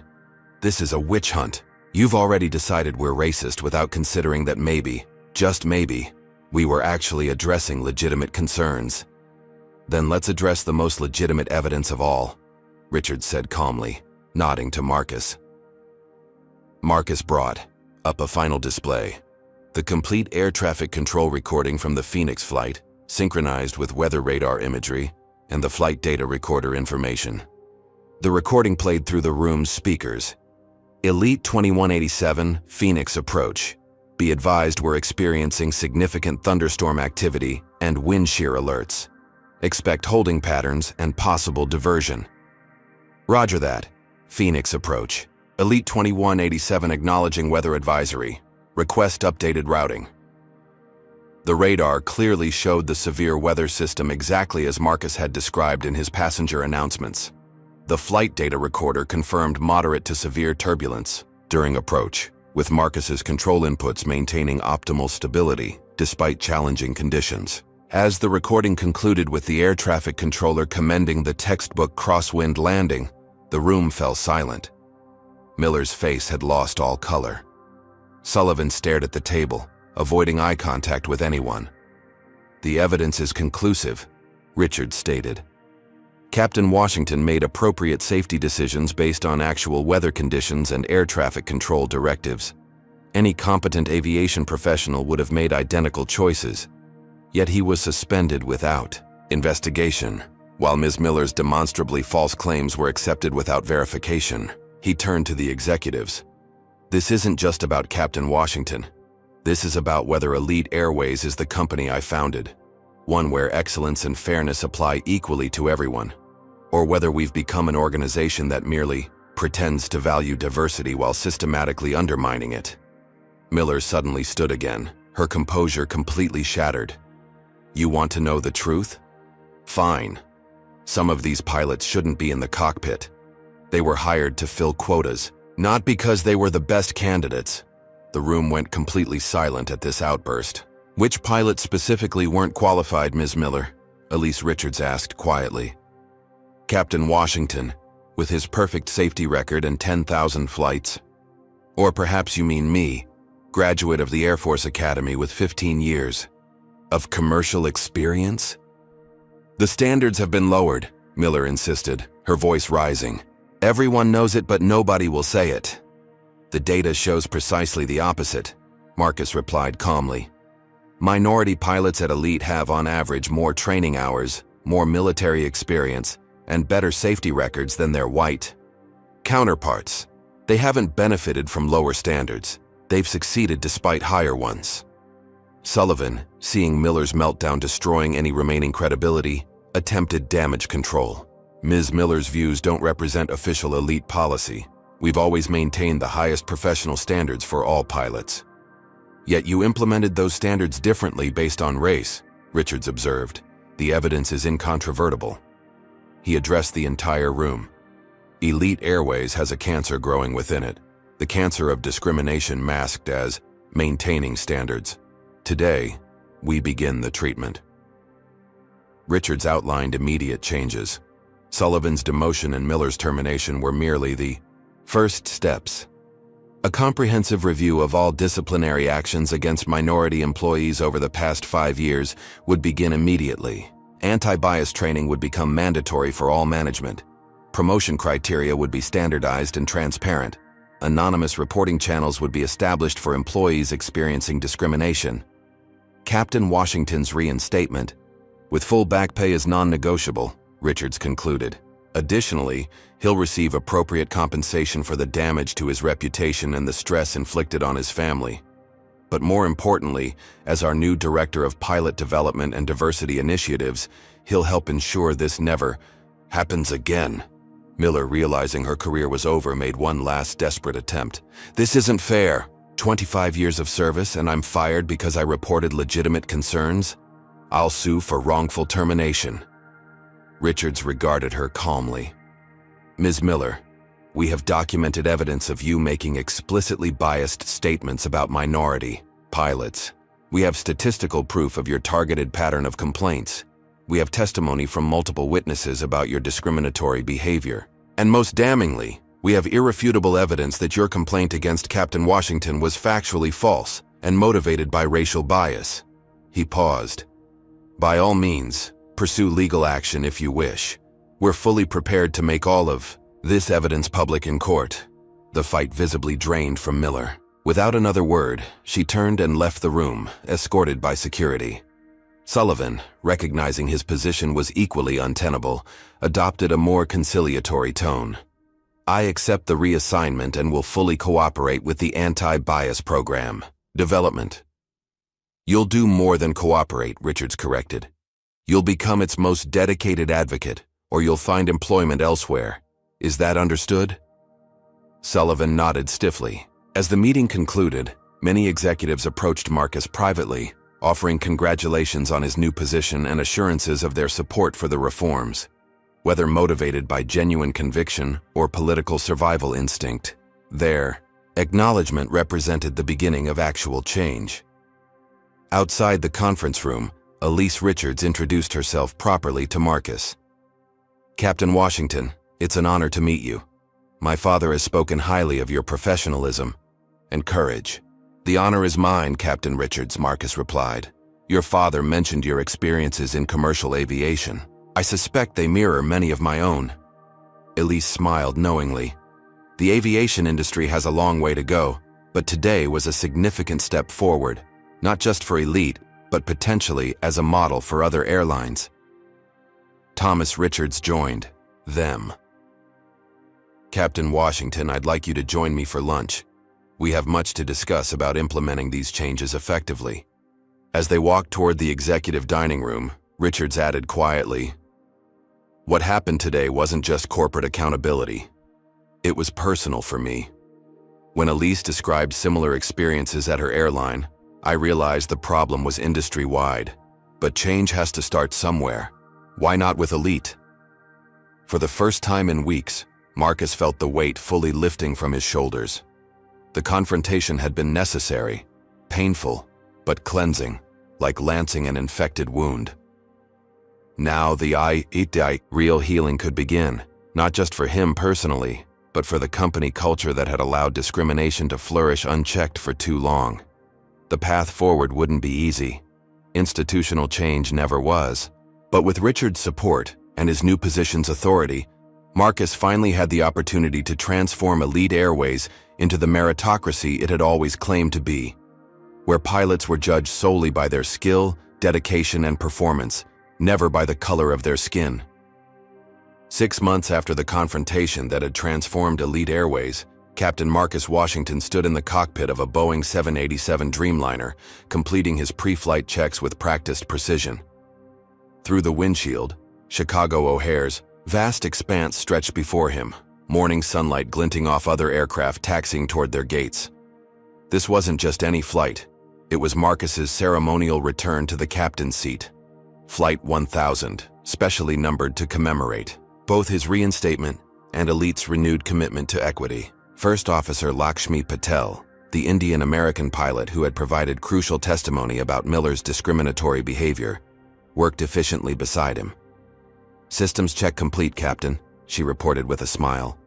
This is a witch hunt. You've already decided we're racist without considering that maybe, just maybe, we were actually addressing legitimate concerns. Then let's address the most legitimate evidence of all, Richards said calmly, nodding to Marcus. Marcus brought up a final display. The complete air traffic control recording from the Phoenix flight, synchronized with weather radar imagery, and the flight data recorder information. The recording played through the room's speakers. Elite 2187, Phoenix approach. Be advised we're experiencing significant thunderstorm activity and wind shear alerts. Expect holding patterns and possible diversion. Roger that. Phoenix approach. Elite 2187 acknowledging weather advisory. Request updated routing. The radar clearly showed the severe weather system exactly as Marcus had described in his passenger announcements. The flight data recorder confirmed moderate to severe turbulence during approach, with Marcus's control inputs maintaining optimal stability despite challenging conditions. As the recording concluded with the air traffic controller commending the textbook crosswind landing, the room fell silent. Miller's face had lost all color. Sullivan stared at the table, avoiding eye contact with anyone. The evidence is conclusive, Richards stated. Captain Washington made appropriate safety decisions based on actual weather conditions and air traffic control directives. Any competent aviation professional would have made identical choices, yet he was suspended without investigation. While Ms. Miller's demonstrably false claims were accepted without verification, he turned to the executives. This isn't just about Captain Washington. This is about whether Elite Airways is the company I founded, one where excellence and fairness apply equally to everyone, or whether we've become an organization that merely pretends to value diversity while systematically undermining it. Miller suddenly stood again, her composure completely shattered. You want to know the truth? Fine. Some of these pilots shouldn't be in the cockpit. They were hired to fill quotas, not because they were the best candidates. The room went completely silent at this outburst. Which pilots specifically weren't qualified, Ms. Miller? Elise Richards asked quietly. Captain Washington, with his perfect safety record and 10,000 flights. Or perhaps you mean me, graduate of the Air Force Academy with 15 years of commercial experience? The standards have been lowered, Miller insisted, her voice rising. Everyone knows it, but nobody will say it. The data shows precisely the opposite, Marcus replied calmly. Minority pilots at Elite have on average more training hours, more military experience, and better safety records than their white counterparts. They haven't benefited from lower standards. They've succeeded despite higher ones. Sullivan, seeing Miller's meltdown destroying any remaining credibility, attempted damage control. Ms. Miller's views don't represent official Elite policy. We've always maintained the highest professional standards for all pilots. Yet you implemented those standards differently based on race, Richards observed. The evidence is incontrovertible. He addressed the entire room. Elite Airways has a cancer growing within it, the cancer of discrimination masked as maintaining standards. Today, we begin the treatment. Richards outlined immediate changes. Sullivan's demotion and Miller's termination were merely the first steps. A comprehensive review of all disciplinary actions against minority employees over the past 5 years would begin immediately. Anti-bias training would become mandatory for all management. Promotion criteria would be standardized and transparent. Anonymous reporting channels would be established for employees experiencing discrimination. Captain Washington's reinstatement, with full back pay, is non-negotiable, Richards concluded. Additionally, he'll receive appropriate compensation for the damage to his reputation and the stress inflicted on his family. But more importantly, as our new Director of Pilot Development and Diversity Initiatives, he'll help ensure this never happens again. Miller, realizing her career was over, made one last desperate attempt. This isn't fair. 25 years of service and I'm fired because I reported legitimate concerns? I'll sue for wrongful termination. Richards regarded her calmly. Ms. Miller, we have documented evidence of you making explicitly biased statements about minority pilots. We have statistical proof of your targeted pattern of complaints. We have testimony from multiple witnesses about your discriminatory behavior. And most damningly, we have irrefutable evidence that your complaint against Captain Washington was factually false and motivated by racial bias. He paused. By all means, pursue legal action if you wish. We're fully prepared to make all of this evidence public in court. The fight visibly drained from Miller. Without another word, she turned and left the room, escorted by security. Sullivan, recognizing his position was equally untenable, adopted a more conciliatory tone. I accept the reassignment and will fully cooperate with the anti-bias program. Development. You'll do more than cooperate, Richards corrected. You'll become its most dedicated advocate, or you'll find employment elsewhere. Is that understood? Sullivan nodded stiffly. As the meeting concluded, many executives approached Marcus privately, offering congratulations on his new position and assurances of their support for the reforms. Whether motivated by genuine conviction or political survival instinct, their acknowledgement represented the beginning of actual change. Outside the conference room, Elise Richards introduced herself properly to Marcus. Captain Washington, it's an honor to meet you. My father has spoken highly of your professionalism and courage. The honor is mine, Captain Richards, Marcus replied. Your father mentioned your experiences in commercial aviation. I suspect they mirror many of my own. Elise smiled knowingly. The aviation industry has a long way to go, but today was a significant step forward, not just for Elite, but potentially as a model for other airlines. Thomas Richards joined them. Captain Washington, I'd like you to join me for lunch. We have much to discuss about implementing these changes effectively. As they walked toward the executive dining room, Richards added quietly, what happened today wasn't just corporate accountability. It was personal for me. When Elise described similar experiences at her airline, I realized the problem was industry-wide. But change has to start somewhere. Why not with Elite? For the first time in weeks, Marcus felt the weight fully lifting from his shoulders. The confrontation had been necessary, painful, but cleansing, like lancing an infected wound. Now the real healing could begin, not just for him personally, but for the company culture that had allowed discrimination to flourish unchecked for too long. The path forward wouldn't be easy. Institutional change never was. But with Richard's support and his new position's authority, Marcus finally had the opportunity to transform Elite Airways into the meritocracy it had always claimed to be, where pilots were judged solely by their skill, dedication, and performance, never by the color of their skin. 6 months after the confrontation that had transformed Elite Airways, Captain Marcus Washington stood in the cockpit of a Boeing 787 Dreamliner, completing his pre-flight checks with practiced precision. Through the windshield, Chicago O'Hare's vast expanse stretched before him, morning sunlight glinting off other aircraft taxiing toward their gates. This wasn't just any flight. It was Marcus's ceremonial return to the captain's seat. Flight 1000, specially numbered to commemorate both his reinstatement and Elite's renewed commitment to equity. First Officer Lakshmi Patel, the Indian-American pilot who had provided crucial testimony about Miller's discriminatory behavior, worked efficiently beside him. Systems check complete, Captain, she reported with a smile.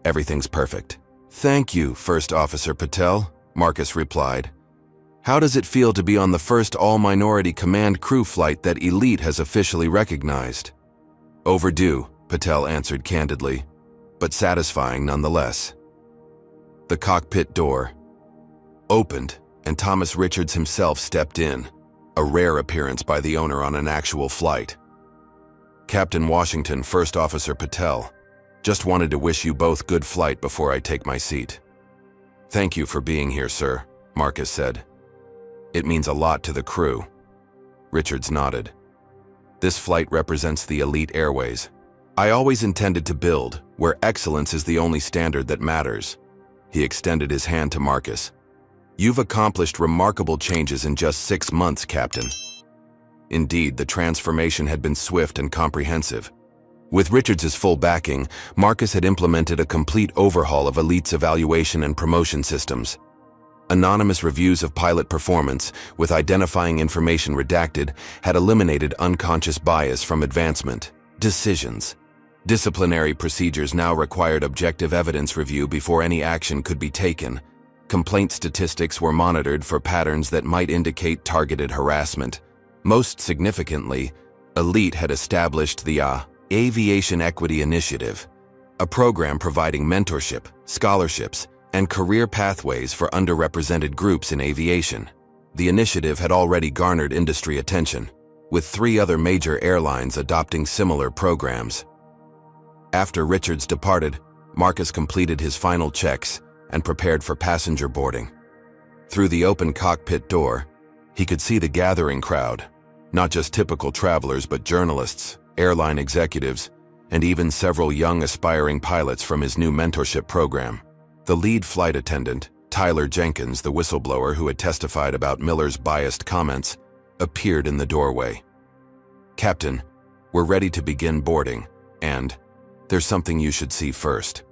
Everything's perfect. Thank you, First Officer Patel, Marcus replied. How does it feel to be on the first all-minority command crew flight that Elite has officially recognized? Overdue, Patel answered candidly, but satisfying nonetheless. The cockpit door opened, and Thomas Richards himself stepped in, a rare appearance by the owner on an actual flight. "Captain Washington, First Officer Patel. Just wanted to wish you both good flight before I take my seat." "Thank you for being here, sir," Marcus said. "It means a lot to the crew." Richards nodded. "This flight represents the elite airways. I always intended to build where excellence is the only standard that matters." He extended his hand to Marcus. "You've accomplished remarkable changes in just 6 months, Captain." Indeed, the transformation had been swift and comprehensive. With Richards' full backing, Marcus had implemented a complete overhaul of Elite's evaluation and promotion systems. Anonymous reviews of pilot performance, with identifying information redacted, had eliminated unconscious bias from advancement decisions. Disciplinary procedures now required objective evidence review before any action could be taken. Complaint statistics were monitored for patterns that might indicate targeted harassment. Most significantly, Elite had established the Aviation Equity Initiative, a program providing mentorship, scholarships, and career pathways for underrepresented groups in aviation. The initiative had already garnered industry attention, with 3 other major airlines adopting similar programs. After Richards departed, Marcus completed his final checks and prepared for passenger boarding. Through the open cockpit door, he could see the gathering crowd, not just typical travelers but journalists, airline executives, and even several young aspiring pilots from his new mentorship program. The lead flight attendant, Tyler Jenkins, the whistleblower who had testified about Miller's biased comments, appeared in the doorway. "Captain, we're ready to begin boarding, and there's something you should see first."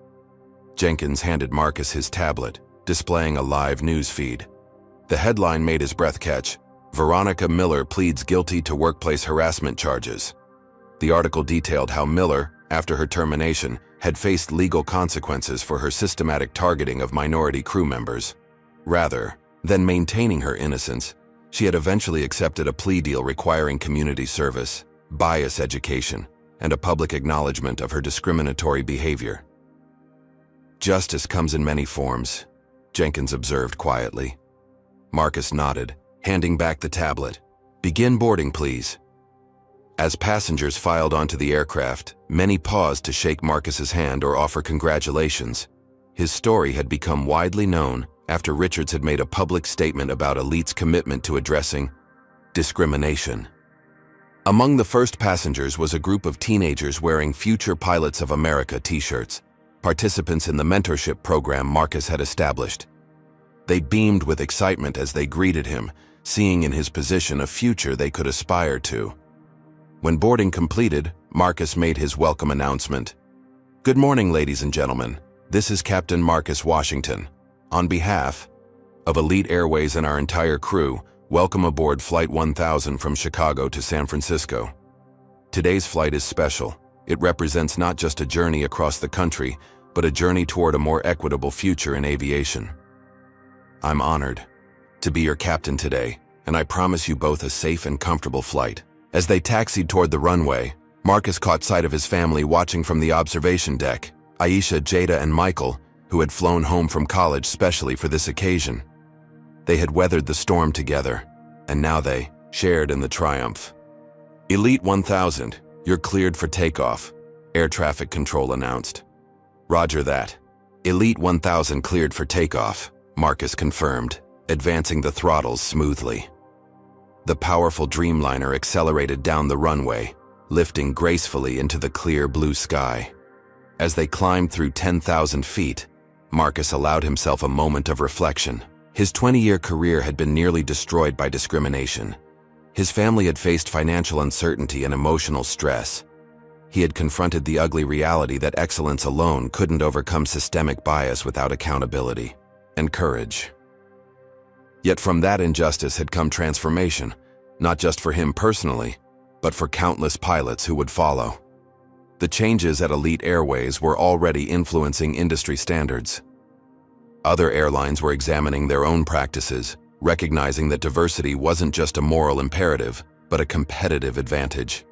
Jenkins handed Marcus his tablet, displaying a live news feed. The headline made his breath catch: "Veronica Miller pleads guilty to workplace harassment charges." The article detailed how Miller, after her termination, had faced legal consequences for her systematic targeting of minority crew members. Rather than maintaining her innocence, she had eventually accepted a plea deal requiring community service, bias education, and a public acknowledgement of her discriminatory behavior. "Justice comes in many forms," Jenkins observed quietly. Marcus nodded, handing back the tablet. "Begin boarding, please." As passengers filed onto the aircraft, many paused to shake Marcus's hand or offer congratulations. His story had become widely known after Richards had made a public statement about Elite's commitment to addressing discrimination. Among the first passengers was a group of teenagers wearing Future Pilots of America t-shirts, participants in the mentorship program Marcus had established. They beamed with excitement as they greeted him, seeing in his position a future they could aspire to. When boarding completed, Marcus made his welcome announcement. "Good morning, ladies and gentlemen. This is Captain Marcus Washington. On behalf of Elite Airways and our entire crew, welcome aboard Flight 1000 from Chicago to San Francisco. Today's flight is special. It represents not just a journey across the country, but a journey toward a more equitable future in aviation. I'm honored to be your captain today, and I promise you both a safe and comfortable flight." As they taxied toward the runway, Marcus caught sight of his family watching from the observation deck, Aisha, Jada, and Michael, who had flown home from college specially for this occasion. They had weathered the storm together, and now they shared in the triumph. "Elite 1000, you're cleared for takeoff," Air Traffic Control announced. "Roger that. Elite 1000 cleared for takeoff," Marcus confirmed, advancing the throttles smoothly. The powerful Dreamliner accelerated down the runway, lifting gracefully into the clear blue sky. As they climbed through 10,000 feet, Marcus allowed himself a moment of reflection. His 20-year career had been nearly destroyed by discrimination. His family had faced financial uncertainty and emotional stress. He had confronted the ugly reality that excellence alone couldn't overcome systemic bias without accountability and courage. Yet from that injustice had come transformation, not just for him personally, but for countless pilots who would follow. The changes at Elite Airways were already influencing industry standards. Other airlines were examining their own practices, recognizing that diversity wasn't just a moral imperative, but a competitive advantage.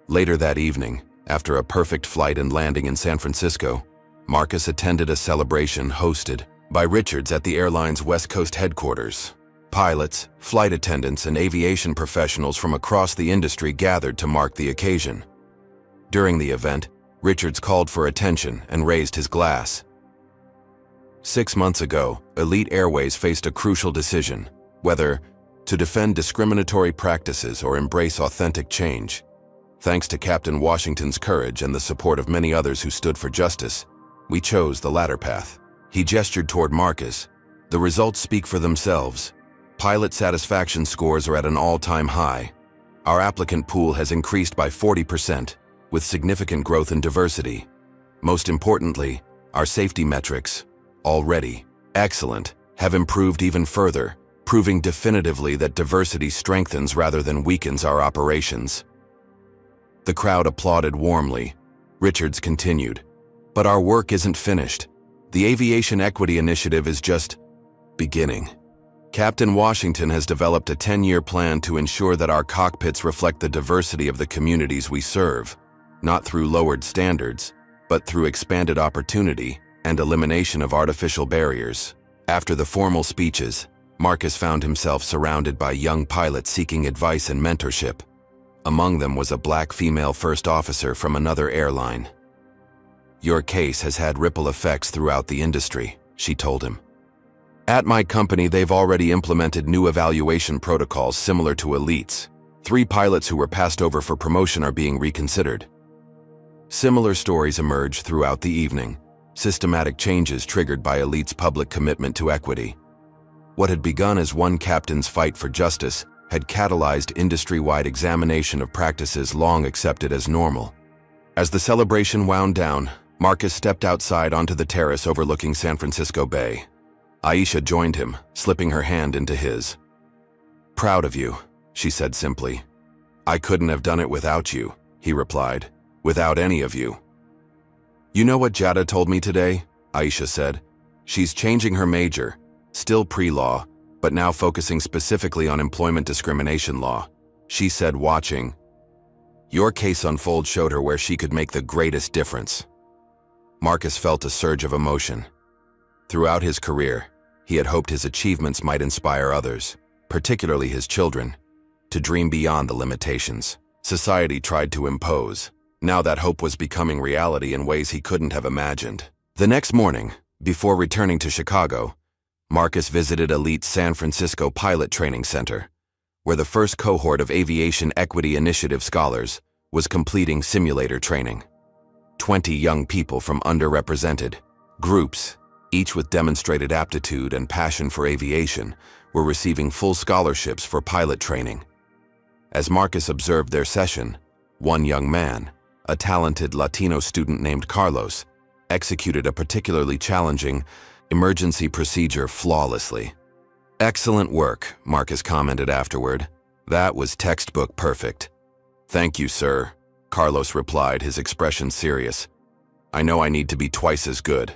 Later that evening, After a perfect flight and landing in San Francisco, Marcus attended a celebration hosted by Richards at the airline's West Coast headquarters. Pilots, flight attendants, and aviation professionals from across the industry gathered to mark the occasion. During the event, Richards called for attention and raised his glass. 6 months ago, Elite Airways faced a crucial decision, whether to defend discriminatory practices or embrace authentic change. Thanks to Captain Washington's courage and the support of many others who stood for justice, we chose the latter path. He gestured toward Marcus. The results speak for themselves. Pilot satisfaction scores are at an all-time high. Our applicant pool has increased by 40%, with significant growth in diversity. Most importantly, our safety metrics, already excellent, have improved even further, proving definitively that diversity strengthens rather than weakens our operations. The crowd applauded warmly. Richards continued, "But our work isn't finished. The Aviation Equity Initiative is just beginning. Captain Washington has developed a 10-year plan to ensure that our cockpits reflect the diversity of the communities we serve, not through lowered standards, but through expanded opportunity and elimination of artificial barriers." After the formal speeches, Marcus found himself surrounded by young pilots seeking advice and mentorship. Among them was a black female first officer from another airline. "Your case has had ripple effects throughout the industry," she told him. "At my company, they've already implemented new evaluation protocols similar to Elite's. 3 pilots who were passed over for promotion are being reconsidered." Similar stories emerged throughout the evening, systematic changes triggered by Elite's public commitment to equity. What had begun as one captain's fight for justice had catalyzed industry-wide examination of practices long accepted as normal. As the celebration wound down, Marcus stepped outside onto the terrace overlooking San Francisco Bay. Aisha joined him, slipping her hand into his. "Proud of you," she said simply. "I couldn't have done it without you," he replied. "Without any of you." "You know what Jada told me today?" Aisha said. "She's changing her major, still pre-law, but now focusing specifically on employment discrimination law." She said, watching. "Your case unfold showed her where she could make the greatest difference." Marcus felt a surge of emotion. Throughout his career, he had hoped his achievements might inspire others, particularly his children, to dream beyond the limitations society tried to impose. Now that hope was becoming reality in ways he couldn't have imagined. The next morning, before returning to Chicago, Marcus visited Elite's San Francisco Pilot Training Center, where the first cohort of Aviation Equity Initiative scholars was completing simulator training. 20 young people from underrepresented groups, each with demonstrated aptitude and passion for aviation, were receiving full scholarships for pilot training. As Marcus observed their session, one young man, a talented Latino student named Carlos, executed a particularly challenging emergency procedure flawlessly. "Excellent work," Marcus commented afterward. "That was textbook perfect." "Thank you, sir," Carlos replied, his expression serious. "I know I need to be twice as good."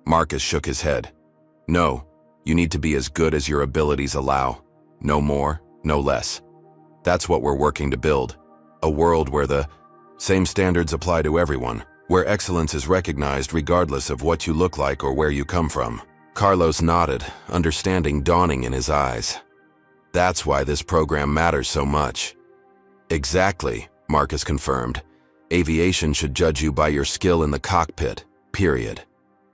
Marcus shook his head. "No, you need to be as good as your abilities allow. No more, no less. That's what we're working to build. A world where the same standards apply to everyone, where excellence is recognized regardless of what you look like or where you come from." Carlos nodded, understanding dawning in his eyes. "That's why this program matters so much." "Exactly," Marcus confirmed. "Aviation should judge you by your skill in the cockpit, period.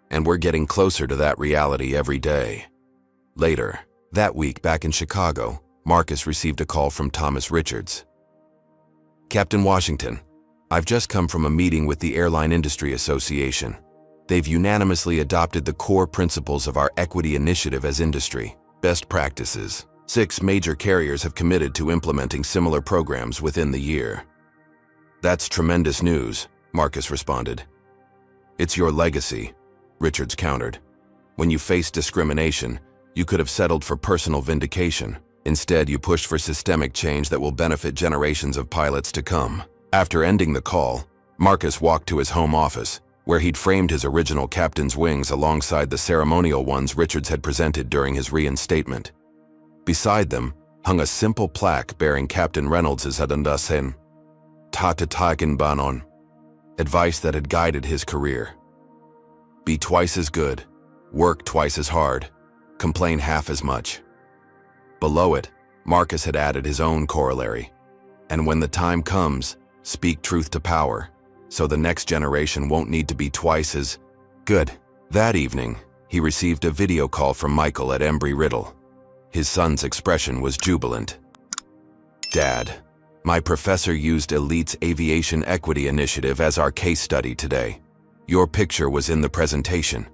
And we're getting closer to that reality every day." Later, that week back in Chicago, Marcus received a call from Thomas Richards. "Captain Washington, I've just come from a meeting with the Airline Industry Association. They've unanimously adopted the core principles of our equity initiative as industry best practices. 6 major carriers have committed to implementing similar programs within the year." "That's tremendous news," Marcus responded. "It's your legacy," Richards countered. "When you faced discrimination, you could have settled for personal vindication. Instead, you pushed for systemic change that will benefit generations of pilots to come." After ending the call, Marcus walked to his home office, where he'd framed his original captain's wings alongside the ceremonial ones Richards had presented during his reinstatement. Beside them hung a simple plaque bearing Captain Reynolds' Attendant. "Tata Tagen Banon," advice that had guided his career. Be twice as good, work twice as hard, complain half as much. Below it, Marcus had added his own corollary. And when the time comes, speak truth to power, so the next generation won't need to be twice as good. That evening, he received a video call from Michael at Embry-Riddle. His son's expression was jubilant. "Dad, my professor used Elite's Aviation Equity Initiative as our case study today. Your picture was in the presentation."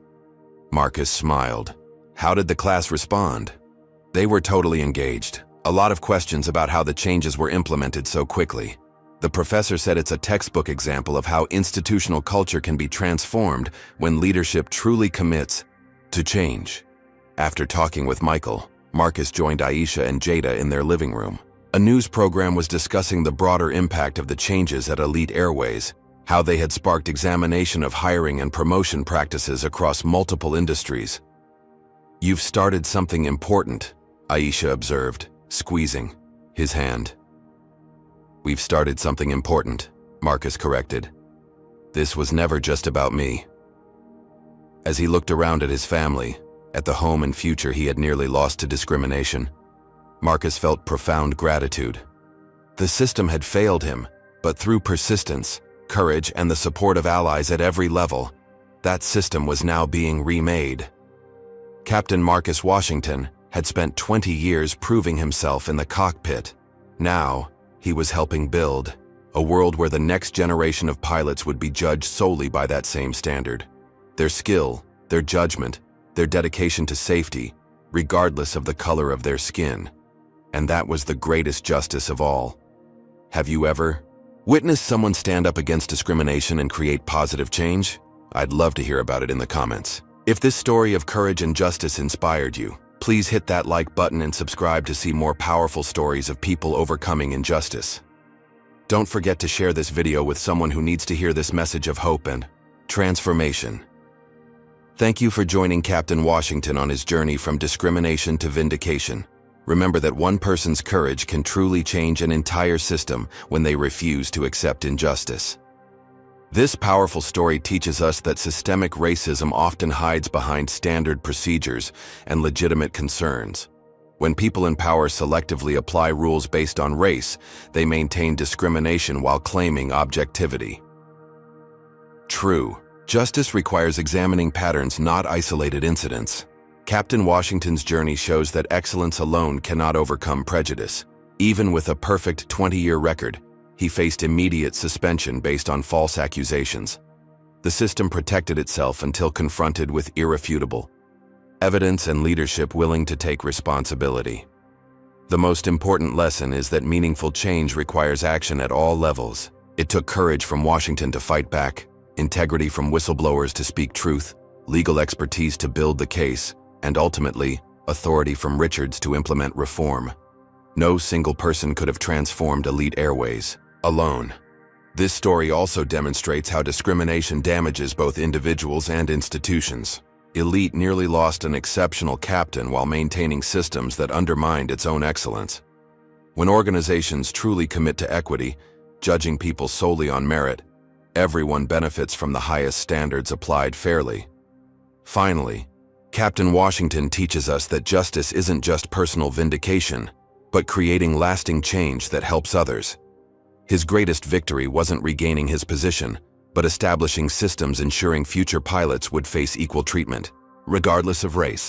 Marcus smiled. How did the class respond? They were totally engaged. A lot of questions about how the changes were implemented so quickly. The professor said it's a textbook example of how institutional culture can be transformed when leadership truly commits to change. After talking with Michael, Marcus joined Aisha and Jada in their living room. A news program was discussing the broader impact of the changes at Elite Airways, how they had sparked examination of hiring and promotion practices across multiple industries. "You've started something important," Aisha observed, squeezing his hand. "We've started something important," Marcus corrected. "This was never just about me." As he looked around at his family, at the home and future he had nearly lost to discrimination, Marcus felt profound gratitude. The system had failed him, but through persistence, courage, and the support of allies at every level, that system was now being remade. Captain Marcus Washington had spent 20 years proving himself in the cockpit. Now, he was helping build a world where the next generation of pilots would be judged solely by that same standard. Their skill, their judgment, their dedication to safety, regardless of the color of their skin. And that was the greatest justice of all. Have you ever witnessed someone stand up against discrimination and create positive change? I'd love to hear about it in the comments. If this story of courage and justice inspired you, please hit that like button and subscribe to see more powerful stories of people overcoming injustice. Don't forget to share this video with someone who needs to hear this message of hope and transformation. Thank you for joining Captain Washington on his journey from discrimination to vindication. Remember that one person's courage can truly change an entire system when they refuse to accept injustice. This powerful story teaches us that systemic racism often hides behind standard procedures and legitimate concerns. When people in power selectively apply rules based on race, they maintain discrimination while claiming objectivity. True, justice requires examining patterns, not isolated incidents. Captain Washington's journey shows that excellence alone cannot overcome prejudice. Even with a perfect 20-year record, he faced immediate suspension based on false accusations. The system protected itself until confronted with irrefutable evidence and leadership willing to take responsibility. The most important lesson is that meaningful change requires action at all levels. It took courage from Washington to fight back, integrity from whistleblowers to speak truth, legal expertise to build the case, and ultimately, authority from Richards to implement reform. No single person could have transformed Elite Airways alone. This story also demonstrates how discrimination damages both individuals and institutions. Elite nearly lost an exceptional captain while maintaining systems that undermined its own excellence. When organizations truly commit to equity, judging people solely on merit, everyone benefits from the highest standards applied fairly. Finally, Captain Washington teaches us that justice isn't just personal vindication, but creating lasting change that helps others. His greatest victory wasn't regaining his position, but establishing systems ensuring future pilots would face equal treatment, regardless of race.